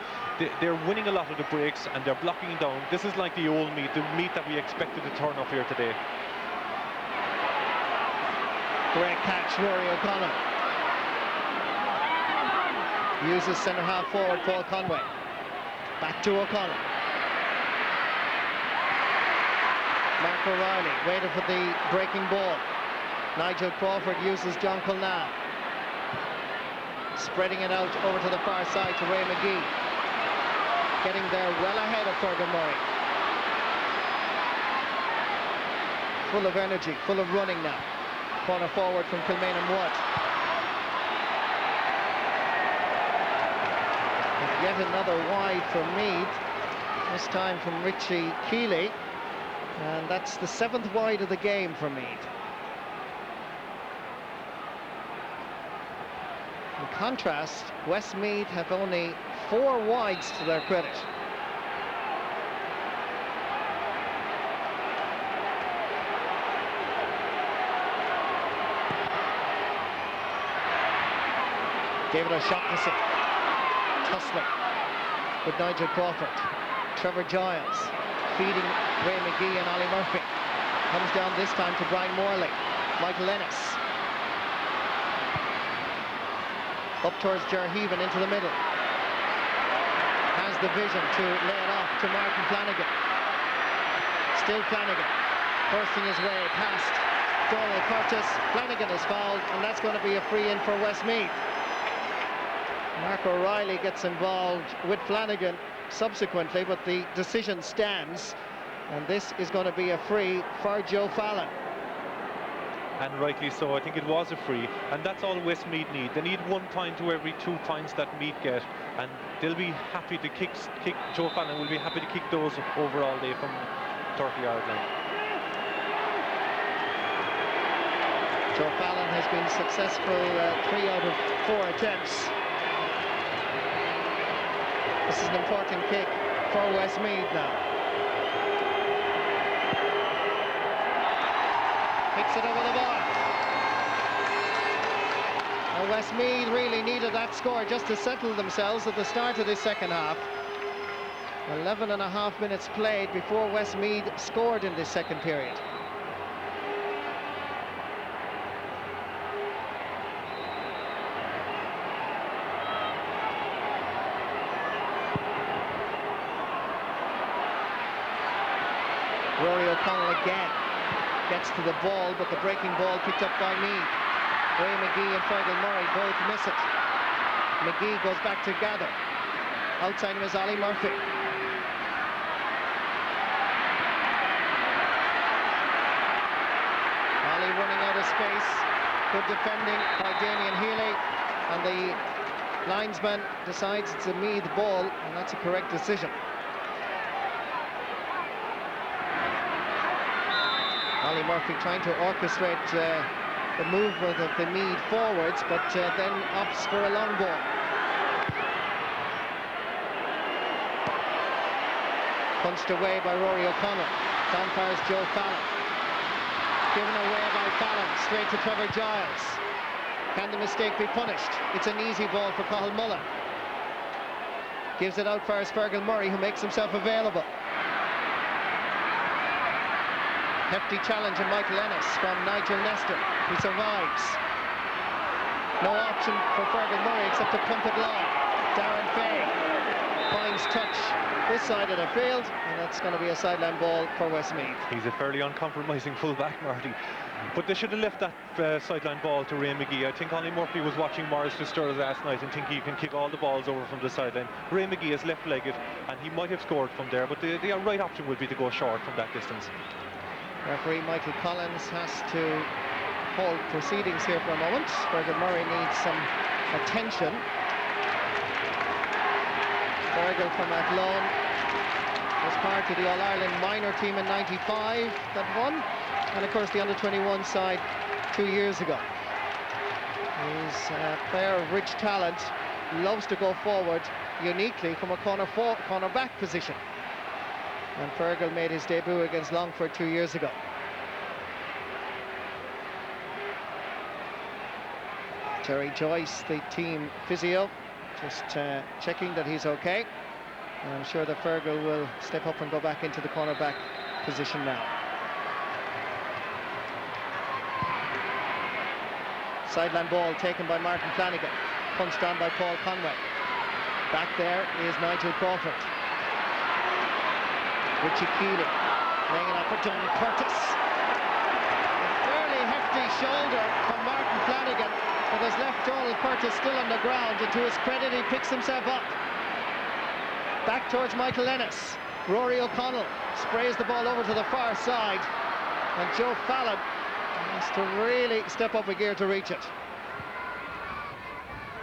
They're winning a lot of the breaks and they're blocking down. This is like the old Meath, the Meath that we expected to turn up here today. Great catch, Rory O'Connell. Uses centre half forward Paul Conway. Back to O'Connell. Mark O'Reilly waited for the breaking ball. Nigel Crawford uses John Culnane. Spreading it out over to the far side to Ray McGee. Getting there well ahead of Fergal Murray. Full of energy, full of running now. Corner forward from Kilmainham Wood. Yet another wide for Meath, this time from Richie Keeley, and that's the 7th wide of the game for Meath. In contrast, Westmeath have only 4 wides to their credit. David O'Shaughnessy tussling with Nigel Crawford. Trevor Giles feeding Ray McGee and Ollie Murphy. Comes down this time to Brian Morley. Michael Ennis. Up towards Jerheven into the middle. Has the vision to lay it off to Martin Flanagan. Still Flanagan. Bursting his way past Donald Curtis. Flanagan is fouled, and that's going to be a free in for Westmeath. Mark O'Reilly gets involved with Flanagan subsequently, but the decision stands, and this is going to be a free for Joe Fallon. And rightly so. I think it was a free, and that's all Westmeath need. They need 1 point to every 2 points that Meath get, and they'll be happy to kick. Joe Fallon will be happy to kick those over all day from 30-yard line. Joe Fallon has been successful 3 out of 4 attempts. This is an important kick for Westmeath now. Kicks it over the bar. Well, Westmeath really needed that score just to settle themselves at the start of the second half. 11.5 minutes played before Westmeath scored in this second period. Rory O'Connell again gets to the ball, but the breaking ball picked up by Meath. Ray McGee and Fergal Murray both miss it. McGee goes back to gather. Outside him is Ollie Murphy. Ollie running out of space. Good defending by Damien Healy, and the linesman decides it's a Meath ball, and that's a correct decision. Ollie Murphy trying to orchestrate the movement of the Meath forwards, but then opts for a long ball. Punched away by Rory O'Connell. Down fires Joe Fallon. Given away by Fallon, straight to Trevor Giles. Can the mistake be punished? It's an easy ball for Cathal Mullen. Gives it out first Fergal Murray, who makes himself available. Hefty challenge of Michael Ennis from Nigel Nestor, who survives. No option for Fergal Murray except to pump it long. Darren Fay finds touch this side of the field, and that's going to be a sideline ball for Westmeath. He's a fairly uncompromising fullback, Marty. But they should have left that sideline ball to Ray McGee. I think Ollie Murphy was watching Morris Fitzgerald last night and think he can kick all the balls over from the sideline. Ray McGee is left-legged, and he might have scored from there, but the right option would be to go short from that distance. Referee Michael Collins has to hold proceedings here for a moment. Fergal Murray needs some attention. Fergal from Athlone was part of the All-Ireland minor team in '95 that won, and of course the under-21 side 2 years ago. He's a player of rich talent, loves to go forward uniquely from a corner-back position. And Fergal made his debut against Longford 2 years ago. Terry Joyce, the team physio, just checking that he's okay. And I'm sure that Fergal will step up and go back into the cornerback position now. Sideline ball taken by Martin Flanagan, punched on by Paul Conway. Back there is Nigel Crawford. Richie Keeling laying it up for Donald Curtis. A fairly hefty shoulder from Martin Flanagan that has left Donald Curtis still on the ground, and to his credit he picks himself up. Back towards Michael Ennis. Rory O'Connell sprays the ball over to the far side, and Joe Fallon has to really step up a gear to reach it.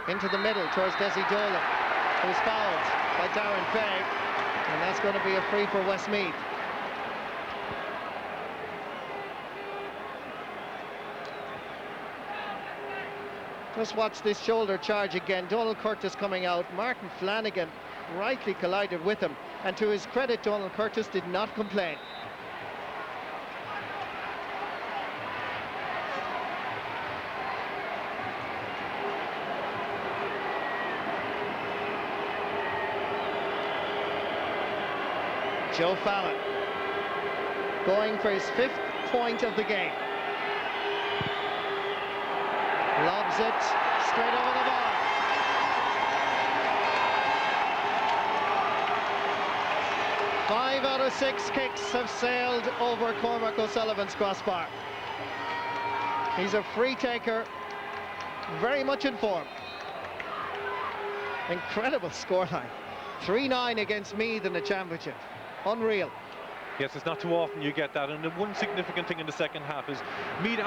Into the middle towards Desi Dolan, who's fouled by Darren Fay, and that's going to be a free for Westmeath. Just watch this shoulder charge again. Donald Curtis coming out. Martin Flanagan rightly collided with him, and to his credit, Donald Curtis did not complain. Joe Fallon going for his 5th point of the game. Lobs it straight over the bar. Five out of 6 kicks have sailed over Cormac O'Sullivan's crossbar. He's a free taker, very much in form. Incredible scoreline. 3-9 against Meath in the championship. Unreal. Yes, it's not too often you get that, and the one significant thing in the second half is Meath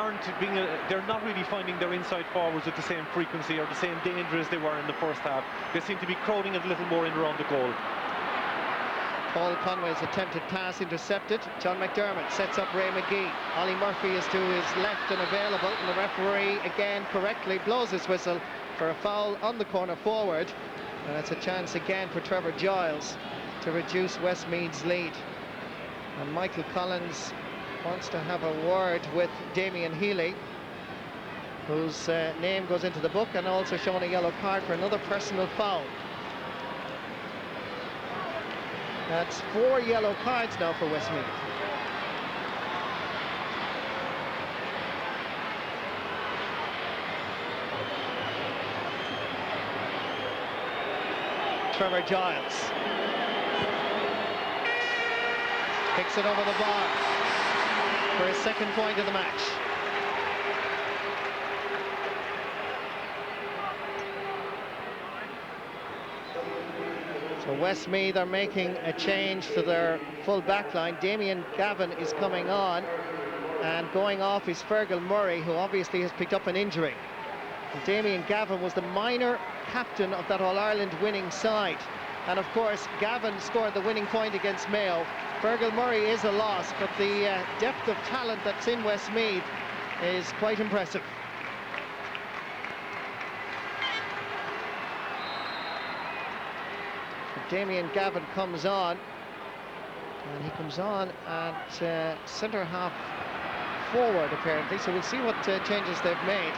they're not really finding their inside forwards with the same frequency or the same danger as they were in the first half. They seem to be crowding it a little more in around the goal. Paul Conway's attempted pass intercepted. John McDermott sets up Ray McGee. Ollie Murphy is to his left and available, and the referee again correctly blows his whistle for a foul on the corner forward, and that's a chance again for Trevor Giles to reduce Westmeath's lead. And Michael Collins wants to have a word with Damien Healy, whose name goes into the book, and also shown a yellow card for another personal foul. That's 4 yellow cards now for Westmeath. Trevor Giles kicks it over the bar for his 2nd point of the match. So Westmeath are making a change to their full back line. Damien Gavin is coming on, and going off is Fergal Murray, who obviously has picked up an injury. And Damien Gavin was the minor captain of that All-Ireland winning side. And of course, Gavin scored the winning point against Mayo. Fergal Murray is a loss, but the depth of talent that's in Westmeath is quite impressive. Damien Gavin comes on, and he comes on at centre half forward apparently, so we'll see what changes they've made.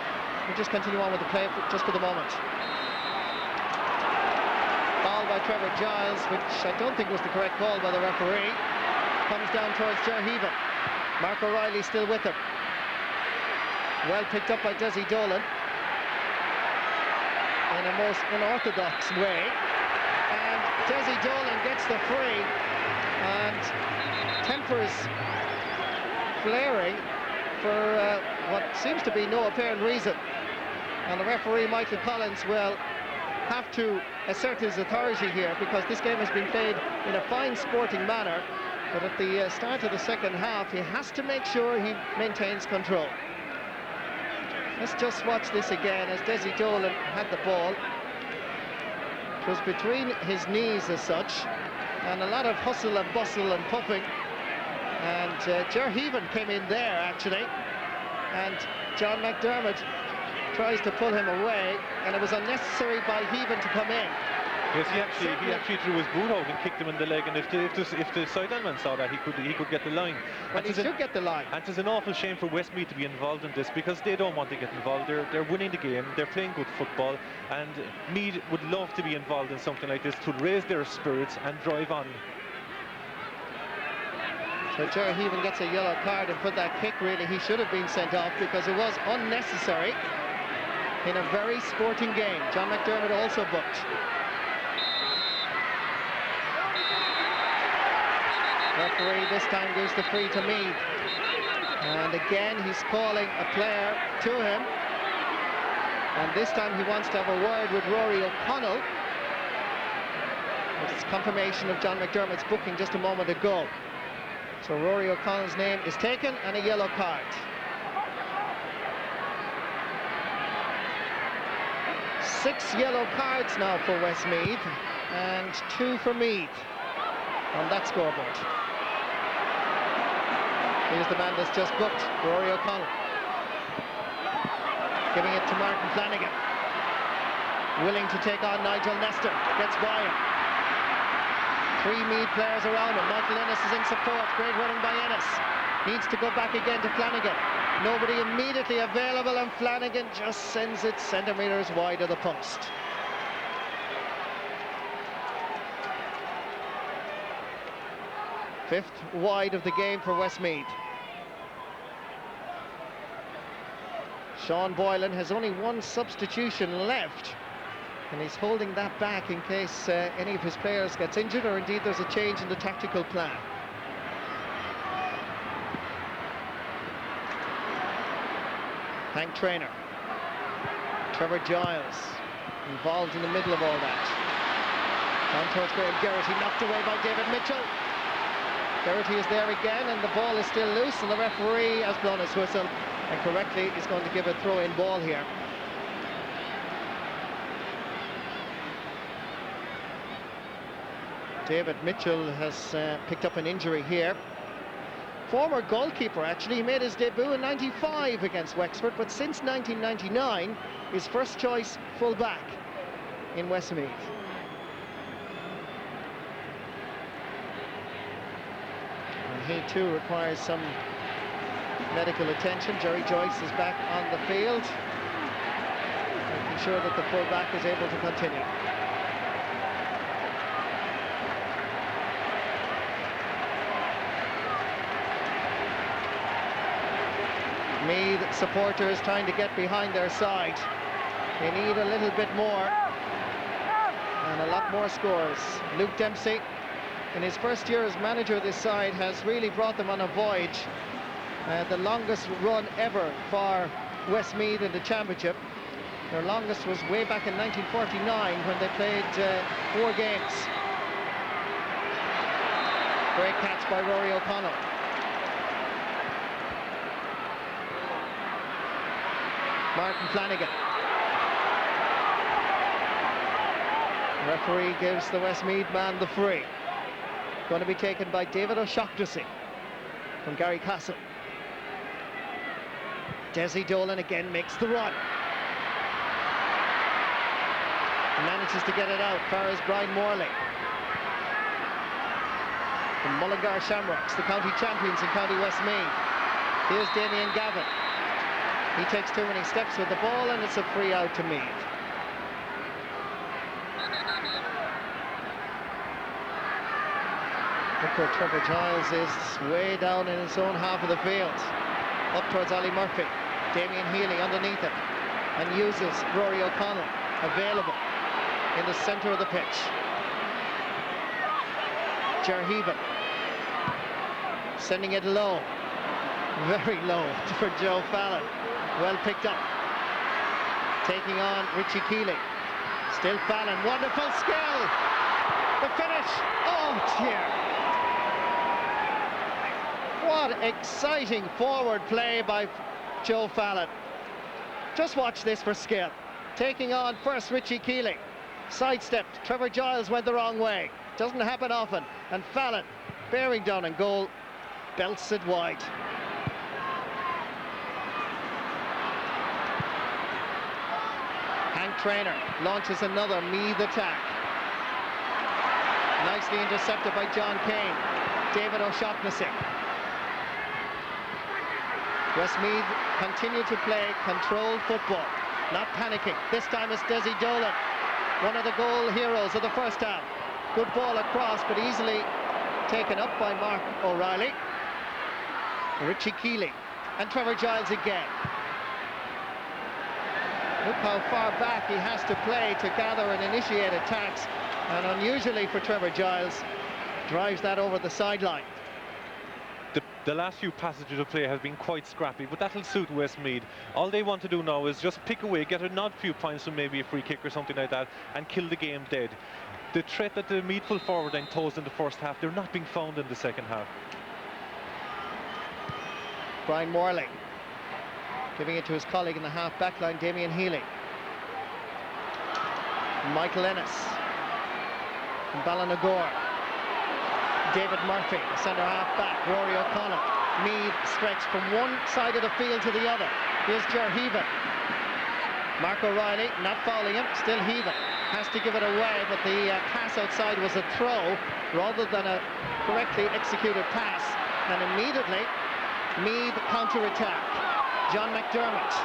We'll just continue on with the play just for the moment. Foul by Trevor Giles, which I don't think was the correct call by the referee. Comes down towards Jarheven. Mark O'Reilly still with him. Well picked up by Desi Dolan in a most unorthodox way. And Desi Dolan gets the free, and tempers flaring for what seems to be no apparent reason. And the referee, Michael Collins, will have to assert his authority here, because this game has been played in a fine sporting manner, but at the start of the second half he has to make sure he maintains control. Let's just watch this again as Desi Dolan had the ball. It was between his knees as such, and a lot of hustle and bustle and puffing, and Jarheven came in there actually, and John McDermott tries to pull him away, and it was unnecessary by Heaven to come in. Yes, he actually threw his boot out and kicked him in the leg, and if the sideline man saw that, he could get the line. But he should get the line. And it's an awful shame for Westmeath to be involved in this, because they don't want to get involved. They're winning the game, they're playing good football, and Meath would love to be involved in something like this to raise their spirits and drive on. So Jarheven gets a yellow card, and for that kick really he should have been sent off, because it was unnecessary. in a very sporting game. John McDermott also booked. Referee this time gives the free to Meath. And again, he's calling a player to him. And this time he wants to have a word with Rory O'Connell. It's confirmation of John McDermott's booking just a moment ago. So Rory O'Connell's name is taken and a yellow card. 6 yellow cards now for Westmeath and 2 for Meath on that scoreboard. Here's the man that's just booked, Rory O'Connell. Giving it to Martin Flanagan. Willing to take on Nigel Nestor. Gets by him. 3 Meath players around him. Michael Ennis is in support. Great running by Ennis. Needs to go back again to Flanagan. Nobody immediately available, and Flanagan just sends it centimetres wide of the post. Fifth wide of the game for Westmeath. Sean Boylan has only 1 substitution left, and he's holding that back in case any of his players gets injured, or indeed there's a change in the tactical plan. Hank Traynor. Trevor Giles involved in the middle of all that. Down towards Graham Geraghty, knocked away by David Mitchell. Geraghty is there again, and the ball is still loose, and the referee has blown his whistle, and correctly is going to give a throw-in ball here. David Mitchell has picked up an injury here. Former goalkeeper, actually. He made his debut in '95 against Wexford, but since 1999, his first choice full-back in Westmeath. And he too requires some medical attention. Jerry Joyce is back on the field, making sure that the full-back is able to continue. Meath supporters trying to get behind their side. They need a little bit more, and a lot more scores. Luke Dempsey, in his first year as manager of this side, has really brought them on a voyage. The longest run ever for Westmeath in the championship. Their longest was way back in 1949 when they played 4 games. Great catch by Rory O'Connell. Martin Flanagan. The referee gives the Westmeath man the free. Going to be taken by David O'Shaughnessy from Gary Castle. Desi Dolan again makes the run. He manages to get it out. Far as Brian Morley. From Mullingar Shamrocks, the county champions in County Westmeath. Here's Damien Gavin. He takes too many steps with the ball, and it's a free out to Meath. Look where Trevor Giles is, way down in his own half of the field. Up towards Ollie Murphy. Damien Healy underneath him, and uses Rory O'Connell, available in the centre of the pitch. Jerheven sending it low, very low for Joe Fallon. Well picked up. Taking on Richie Keeley. Still Fallon. Wonderful skill. The finish. Oh dear. What exciting forward play by Joe Fallon. Just watch this for skill. Taking on first Richie Keeley. Sidestepped. Trevor Giles went the wrong way. Doesn't happen often. And Fallon, bearing down on goal, belts it wide. Hank Traynor launches another Meath attack. Nicely intercepted by John Kane. David O'Shaughnessy. Westmeath continue to play controlled football, not panicking. This time it's Desi Dolan, one of the goal heroes of the first half. Good ball across, but easily taken up by Mark O'Reilly. Richie Keeley and Trevor Giles again. Look how far back he has to play to gather and initiate attacks. And unusually for Trevor Giles, drives that over the sideline. The last few passages of play have been quite scrappy, but that'll suit Westmeath. All they want to do now is just pick away, get an odd few points from maybe a free kick or something like that, and kill the game dead. The threat that the Meath full forward line posed in the first half, they're not being found in the second half. Brian Morley giving it to his colleague in the half-back line, Damien Healy. Michael Ennis from Ballinagore. David Murphy, the centre half-back. Rory O'Connell. Meath stretched from one side of the field to the other. Here's Ger Heaven. Mark O'Reilly not fouling him, still Heaven. Has to give it away, but the pass outside was a throw rather than a correctly executed pass. And immediately, Meath counter-attack. John McDermott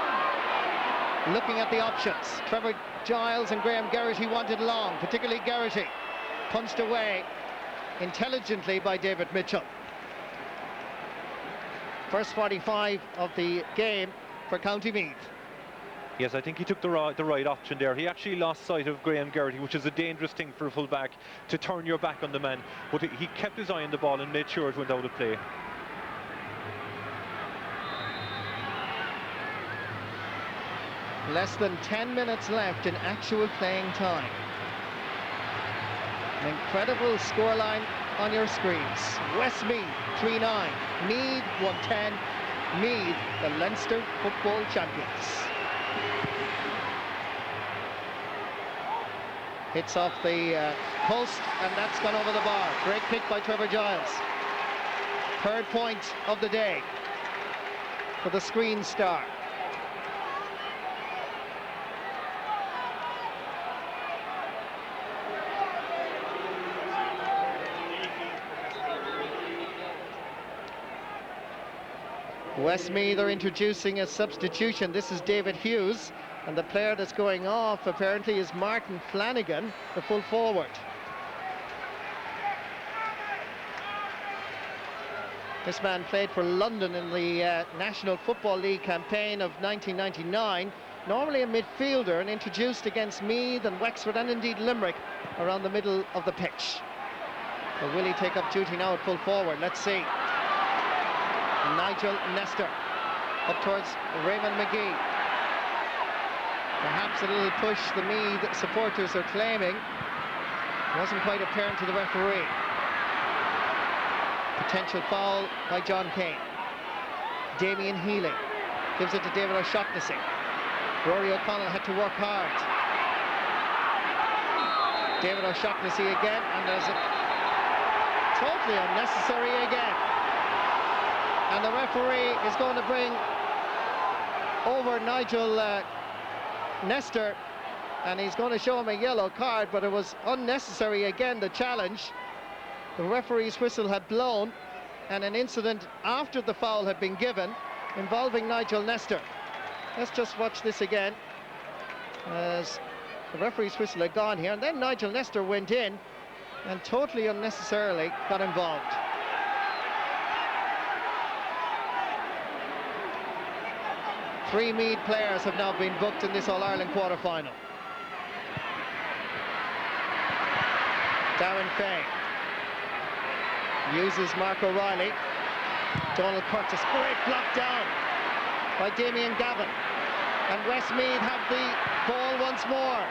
looking at the options. Trevor Giles and Graham Geraghty wanted long, particularly Geraghty. Punched away intelligently by David Mitchell. First 45 of the game for County Meath. Yes, I think he took the right option there. He actually lost sight of Graham Geraghty, which is a dangerous thing for a full-back, to turn your back on the man. But he kept his eye on the ball and made sure it went out of play. Less than 10 minutes left in actual playing time. An incredible scoreline on your screens. Westmeath 3-9, Meath 110. Meath, the Leinster football champions. Hits off the post, and that's gone over the bar. Great kick by Trevor Giles. Third point of the day for the screen star. Westmeath are introducing a substitution. This is David Hughes, and the player that's going off apparently is Martin Flanagan, the full forward. This man played for London in the National Football League campaign of 1999, normally a midfielder, and introduced against Meath and Wexford and indeed Limerick around the middle of the pitch. So will he take up duty now at full forward? Let's see. Nigel Nestor up towards Raymond McGee. Perhaps a little push the Meath supporters are claiming. Wasn't quite apparent to the referee. Potential foul by John Kane. Damien Healy gives it to David O'Shaughnessy. Rory O'Connell had to work hard. David O'Shaughnessy again, and there's a totally unnecessary again. And the referee is going to bring over Nigel Nestor, and he's going to show him a yellow card, but it was unnecessary again, the challenge. The referee's whistle had blown, and an incident after the foul had been given involving Nigel Nestor. Let's just watch this again, as the referee's whistle had gone here, and then Nigel Nestor went in and totally unnecessarily got involved. Three Meath players have now been booked in this All-Ireland quarter-final. Darren Fay uses Mark O'Reilly. Donald Curtis, great block down by Damien Gavin. And Westmeath have the ball once more.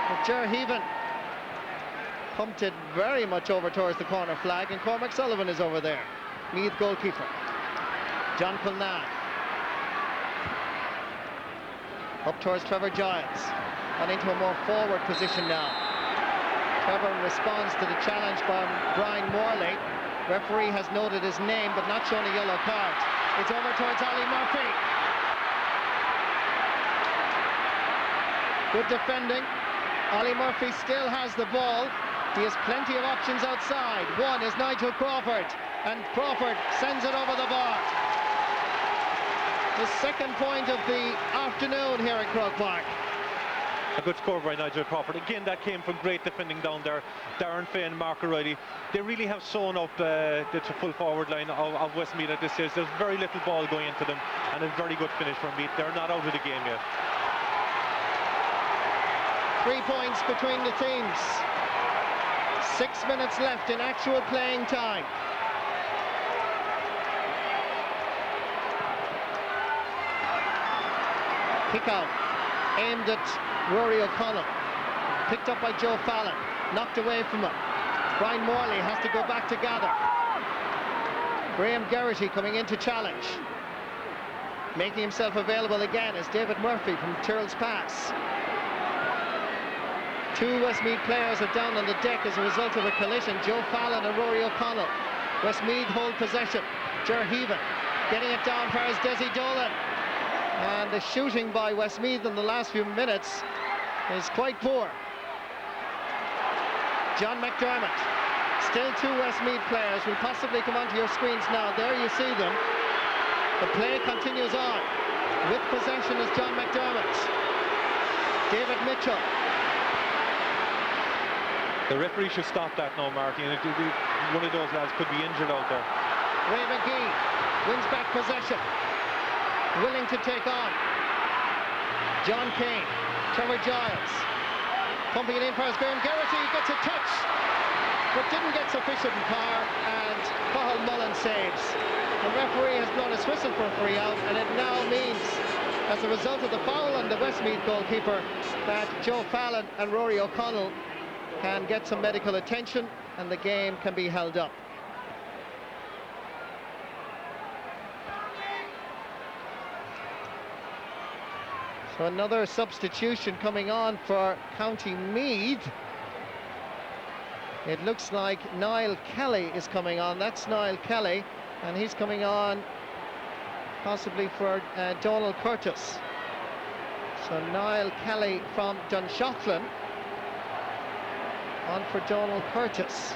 But Ger Heaven pumped it very much over towards the corner flag, and Cormac Sullivan is over there. Meath goalkeeper. John Culnan. Up towards Trevor Giles, and into a more forward position now. Trevor responds to the challenge by Brian Morley. Referee has noted his name but not shown a yellow card. It's over towards Ollie Murphy. Good defending. Ollie Murphy still has the ball. He has plenty of options outside. One is Nigel Crawford, and Crawford sends it over the bar. The second point of the afternoon here at Croke Park. A good score by Nigel Crawford. Again, that came from great defending down there. Darren Fay and Mark O'Reilly, they really have sewn up the full forward line of Westmeath at this stage. There's very little ball going into them, and a very good finish from Meath. They're not out of the game yet. 3 points between the teams. 6 minutes left in actual playing time. Kick out, aimed at Rory O'Connell. Picked up by Joe Fallon, knocked away from him. Brian Morley has to go back to gather. Graham Geraghty coming in to challenge. Making himself available again is David Murphy from Tyrrell's Pass. 2 Westmeath players are down on the deck as a result of a collision. Joe Fallon and Rory O'Connell. Westmeath hold possession. Ger Heaven getting it down for his Desi Dolan. And the shooting by Westmeath in the last few minutes is quite poor. John McDermott. Still 2 Westmeath players will possibly come onto your screens now. There you see them. The play continues on. With possession is John McDermott. David Mitchell. The referee should stop that now, Martin. One of those lads could be injured out there. Ray McGee wins back possession. Willing to take on. John Kane. Trevor Giles. Pumping it in for his Graham Geraghty. Gets a touch, but didn't get sufficient power, and Cathal Mullen saves. The referee has blown his whistle for a free out, and it now means, as a result of the foul on the Westmeath goalkeeper, that Joe Fallon and Rory O'Connell can get some medical attention, and the game can be held up. So another substitution coming on for County Meath. It looks like Niall Kelly is coming on. That's Niall Kelly, and he's coming on possibly for Donald Curtis. So Niall Kelly from Dunshaughlin on for Donald Curtis.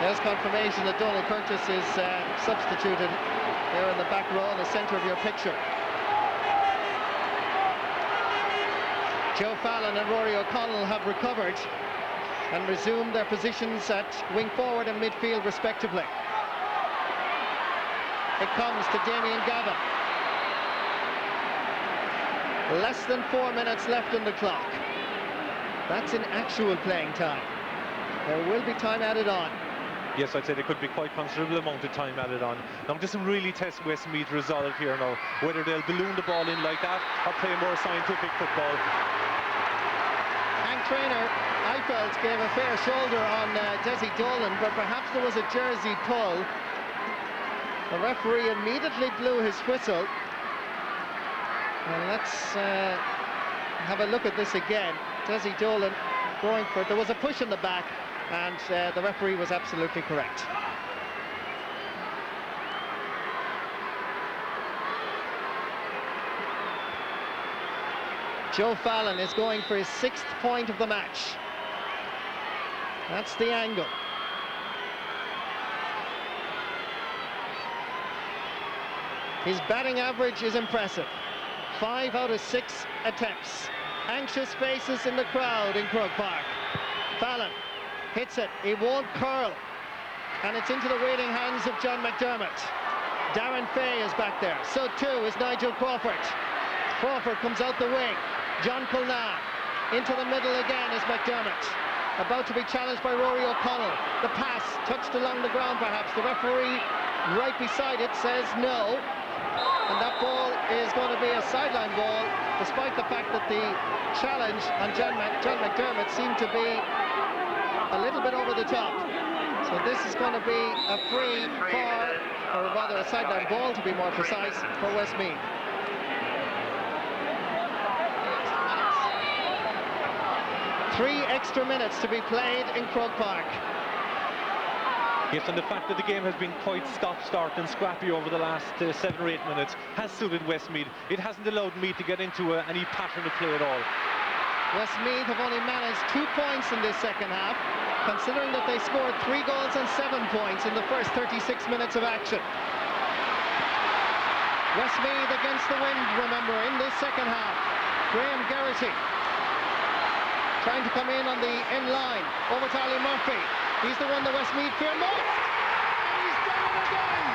There's confirmation that Donald Curtis is substituted there in the back row in the centre of your picture. Joe Fallon and Rory O'Connell have recovered and resumed their positions at wing forward and midfield respectively. It comes to Damien Gavin. Less than 4 minutes left on the clock. That's in actual playing time. There will be time added on. Yes, I'd say there could be quite considerable amount of time added on. Now, this will really test Westmeath's resolve here now, whether they'll balloon the ball in like that or play more scientific football. Hank Traynor, I felt, gave a fair shoulder on Desi Dolan, but perhaps there was a jersey pull. The referee immediately blew his whistle. And let's have a look at this again. Desi Dolan going for it. There was a push in the back, and the referee was absolutely correct. Joe Fallon is going for his 6th point of the match. That's the angle. His batting average is impressive. 5 out of 6 attempts. Anxious faces in the crowd in Croke Park. Fallon hits it, he won't curl, and it's into the waiting hands of John McDermott. Darren Fay is back there, so too is Nigel Crawford. Crawford comes out the wing. John Culnane into the middle again is McDermott, about to be challenged by Rory O'Connell. The pass touched along the ground perhaps. The referee right beside it says no, and that ball is going to be a sideline ball, despite the fact that the challenge on John McDermott seemed to be a little bit over the top. So this is going to be a free for, or rather a sideline ball to be more precise, for Westmeath. Three extra minutes to be played in Croke Park. Yes, and the fact that the game has been quite stop-start and scrappy over the last 7 or 8 minutes has suited Westmeath. It hasn't allowed Meath to get into any pattern of play at all. Westmeath have only managed 2 points in this second half, considering that they scored 3 goals and 7 points in the first 36 minutes of action. Westmeath against the wind, remember, in this second half. Graham Geraghty trying to come in on the end line, over to Ali Murphy. He's the one that Westmeath fear most. And he's done it again.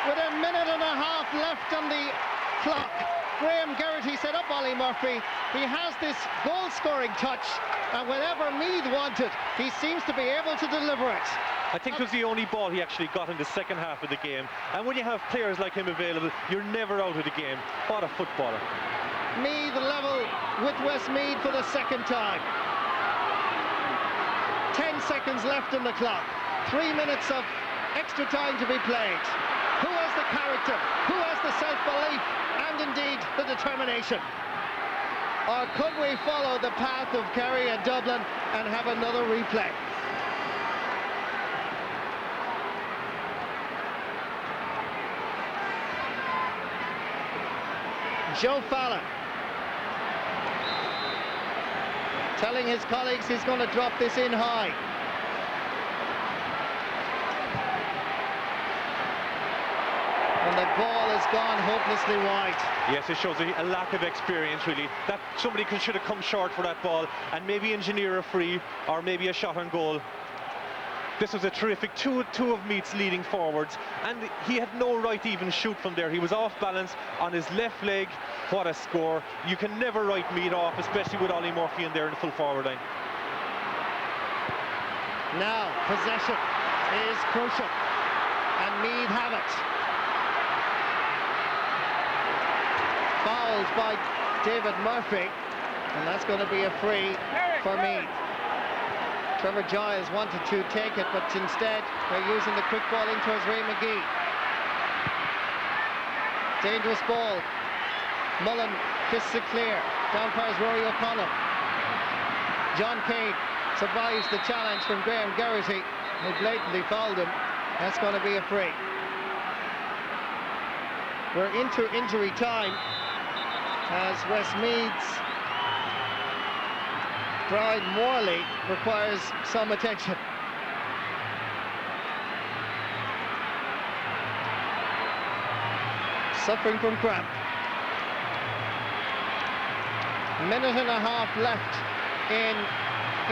with a minute and a half left on the clock. Graham Geraghty set up Ollie Murphy. He has this goal-scoring touch, and whenever Meath wanted, he seems to be able to deliver it. I think it was the only ball he actually got in the second half of the game. And when you have players like him available, you're never out of the game. What a footballer. Meath level with Westmeath for the second time. 10 seconds left on the clock. 3 minutes of extra time to be played. Who has the character? Who has the self-belief? And indeed, the determination? Or could we follow the path of Kerry and Dublin and have another replay? Joe Fallon telling his colleagues he's going to drop this in high. And the ball has gone hopelessly wide. Yes, it shows a lack of experience, really. That somebody should have come short for that ball and maybe engineer a free or maybe a shot on goal. This was a terrific two of Meath's leading forwards, and he had no right to even shoot from there. He was off balance on his left leg. What a score. You can never write Meath off, especially with Ollie Murphy in there in the full forward line. Now, possession is crucial, and Meath have it. Fouled by David Murphy, and that's going to be a free for Meath. Trevor Giles wanted to take it, but instead they're using the quick ball in towards Ray McGee. Dangerous ball. Mullen fists it clear. Down fires Rory O'Connell. John Kane survives the challenge from Graham Geraghty, who blatantly fouled him. That's going to be a free. We're into injury time as Westmeath's Brian Morley requires some attention. Suffering from cramp. Minute and a half left in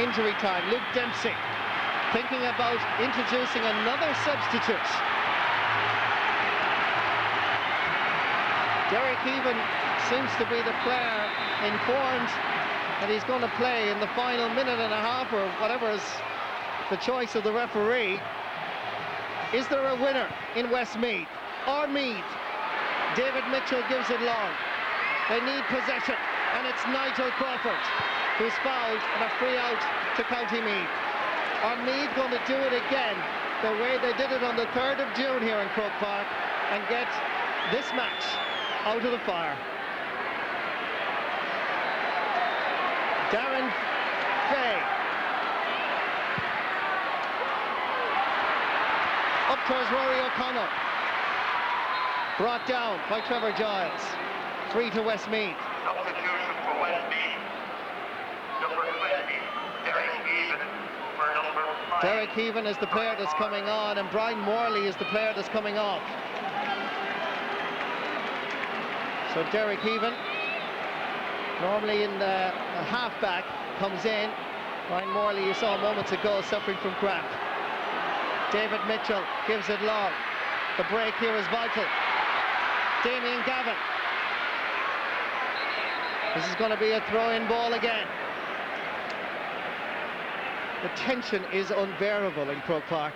injury time. Luke Dempsey thinking about introducing another substitute. Derek Even seems to be the player informed that he's going to play in the final minute and a half, or whatever is the choice of the referee. Is there a winner in Westmeath or Meath? David Mitchell gives it long. They need possession, and it's Nigel Crawford who's fouled and a free out to County Meath. Are Meath going to do it again the way they did it on the 3rd of June here in Croke Park and get this match out of the fire? Darren Fay up towards Rory O'Connell, brought down by Trevor Giles. 3 to Westmeath. Substitution for Westmeath. Number 20, Derek Even for number 5. Derek Heaven is the player that's coming on, and Brian Morley is the player that's coming off. So Derek Heaven, normally in the half-back, comes in. Brian Morley, you saw moments ago, suffering from cramp. David Mitchell gives it long. The break here is vital. Damien Gavin. This is going to be a throw-in ball again. The tension is unbearable in Croke Park.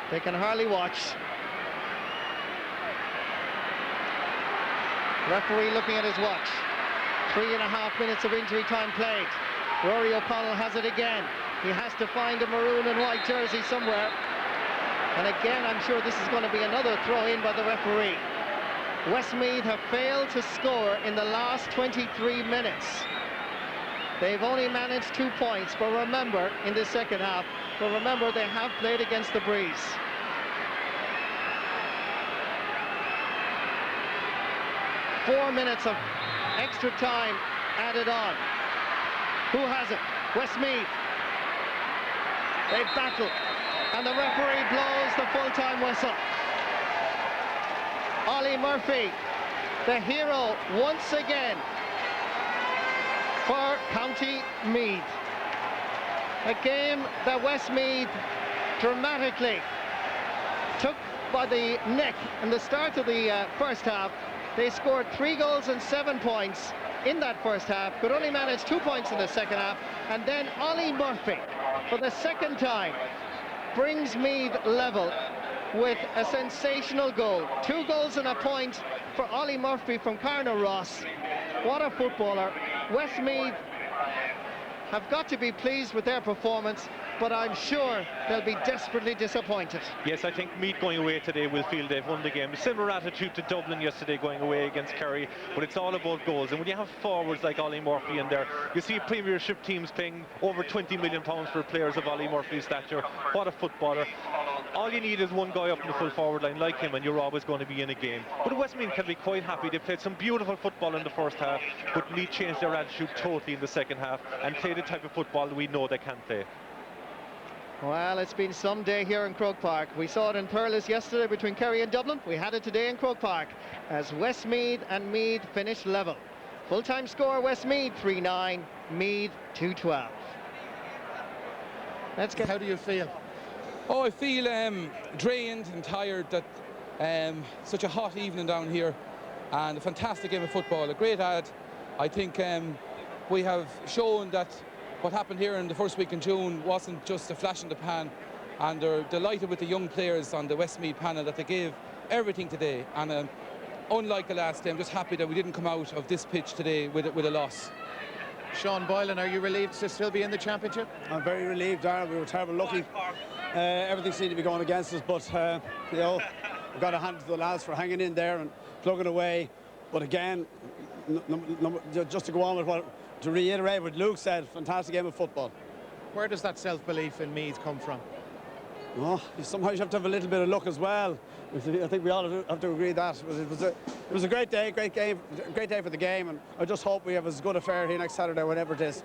They can hardly watch. Referee looking at his watch. 3.5 minutes of injury time played. Rory O'Connell has it again. He has to find a maroon and white jersey somewhere. And again, I'm sure this is going to be another throw-in by the referee. Westmeath have failed to score in the last 23 minutes. They've only managed 2 points, but remember, in the second half, but remember, they have played against the breeze. Four minutes of extra time added on. Who has it? Westmeath. They battle, and the referee blows the full-time whistle. Ollie Murphy, the hero once again for County Meath. A game that Westmeath dramatically took by the neck in the start of the first half. They scored 3 goals and 7 points in that first half, could only manage 2 points in the second half, and then Ollie Murphy, for the second time, brings Meath level with a sensational goal. 2 goals and a point for Ollie Murphy from Carner Ross. What a footballer. Westmeath have got to be pleased with their performance, but I'm sure they'll be desperately disappointed. Yes, I think Meath going away today will feel they've won the game. A similar attitude to Dublin yesterday going away against Kerry, but it's all about goals. And when you have forwards like Ollie Murphy in there, you see Premiership teams paying over £20 million for players of Ollie Murphy's stature. What a footballer. All you need is one guy up in the full forward line like him and you're always going to be in a game. But Westmeath can be quite happy. They played some beautiful football in the first half, but Meath changed their attitude totally in the second half and played the type of football that we know they can play. Well, it's been some day here in Croke Park. We saw it in Thurles yesterday between Kerry and Dublin. We had it today in Croke Park as Westmeath and Meath finished level. Full-time score, Westmeath 3-9, Meath 2-12. Let's get... How do you feel? Oh, I feel drained and tired. That such a hot evening down here and a fantastic game of football, a great ad. I think we have shown that what happened here in the first week in June wasn't just a flash in the pan, and they're delighted with the young players on the Westmeath panel that they gave everything today. And unlike the last day, I'm just happy that we didn't come out of this pitch today with a loss. Sean Boylan, are you relieved to still be in the championship? I'm very relieved, Darren. We were terrible lucky. Everything seemed to be going against us, but you know, we've got to hand it to the lads for hanging in there and plugging away. But again, just to go on with to reiterate what Luke said, fantastic game of football. Where does that self-belief in Meath come from? Oh, sometimes you have to have a little bit of luck as well. I think we all have to agree that. It was a great day, great game, great day for the game, and I just hope we have as good a fair here next Saturday, whenever it is.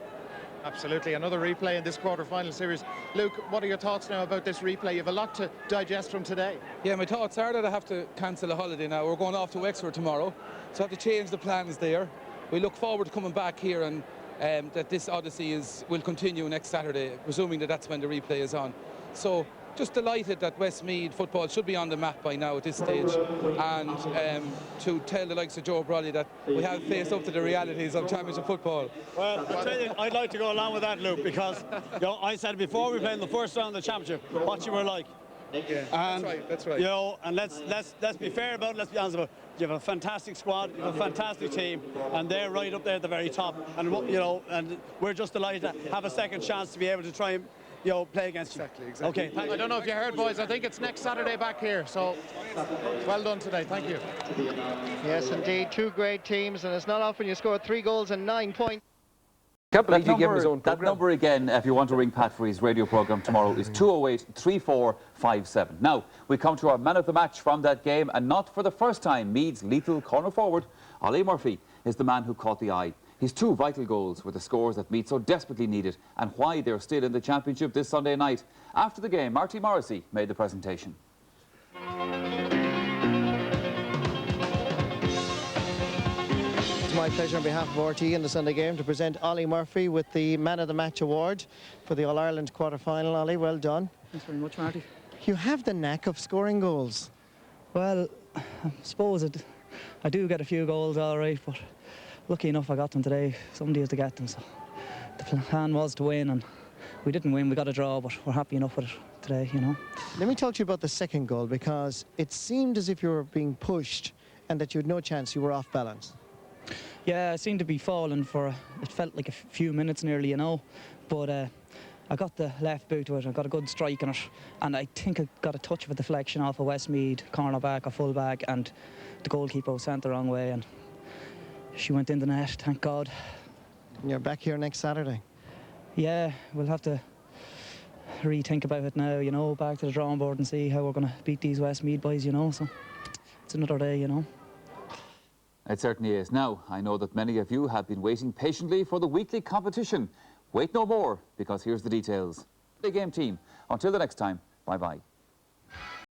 Absolutely, another replay in this quarter-final series. Luke, what are your thoughts now about this replay? You have a lot to digest from today. Yeah, my thoughts are that I have to cancel a holiday now. We're going off to Wexford tomorrow, so I have to change the plans there. We look forward to coming back here and that this odyssey will continue next Saturday, presuming that that's when the replay is on. So just delighted that Westmeath football should be on the map by now at this stage, and to tell the likes of Joe Brolly that we have faced up to the realities of championship football. Well, I tell you, I'd like to go along with that, Luke, because you know, I said before we played in the first round of the championship what you were like. Yeah, and, that's right. You know, and let's be fair about it. Let's be honest about it. You have a fantastic squad, you have a fantastic team, and they're right up there at the very top. And you know, and we're just delighted to have a second chance to be able to try and play against you. Exactly. Okay, thank you. I don't know if you heard, boys. I think it's next Saturday back here. So well done today. Thank you. Yes, indeed, 2 great teams, and it's not often you score 3 goals and 9 points. Can't believe you give him his own program. That number again, if you want to ring Pat for his radio programme tomorrow, is 208-3457. Now, we come to our man of the match from that game, and not for the first time, Meath's lethal corner forward, Ollie Murphy, is the man who caught the eye. His 2 vital goals were the scores that Meath so desperately needed, and why they're still in the championship this Sunday night. After the game, Marty Morrissey made the presentation. It's my pleasure on behalf of RT in the Sunday game to present Ollie Murphy with the Man of the Match award for the All-Ireland quarter-final. Ollie, well done. Thanks very much, Marty. You have the knack of scoring goals. Well, I suppose I do get a few goals all right, but lucky enough I got them today. Somebody has to get them, so the plan was to win, and we didn't win, we got a draw, but we're happy enough with it today, you know. Let me talk to you about the second goal, because it seemed as if you were being pushed and that you had no chance, you were off balance. Yeah, I seemed to be falling for, it felt like a few minutes nearly, you know, but I got the left boot to it, I got a good strike on it, and I think I got a touch of a deflection off of Westmeath, corner back or full back, and the goalkeeper was sent the wrong way, and she went in the net, thank God. And you're back here next Saturday. Yeah, we'll have to rethink about it now, you know, back to the drawing board and see how we're going to beat these Westmeath boys, you know, so it's another day, you know. It certainly is. Now, I know that many of you have been waiting patiently for the weekly competition. Wait no more, because here's the details. The game team. Until the next time, bye-bye.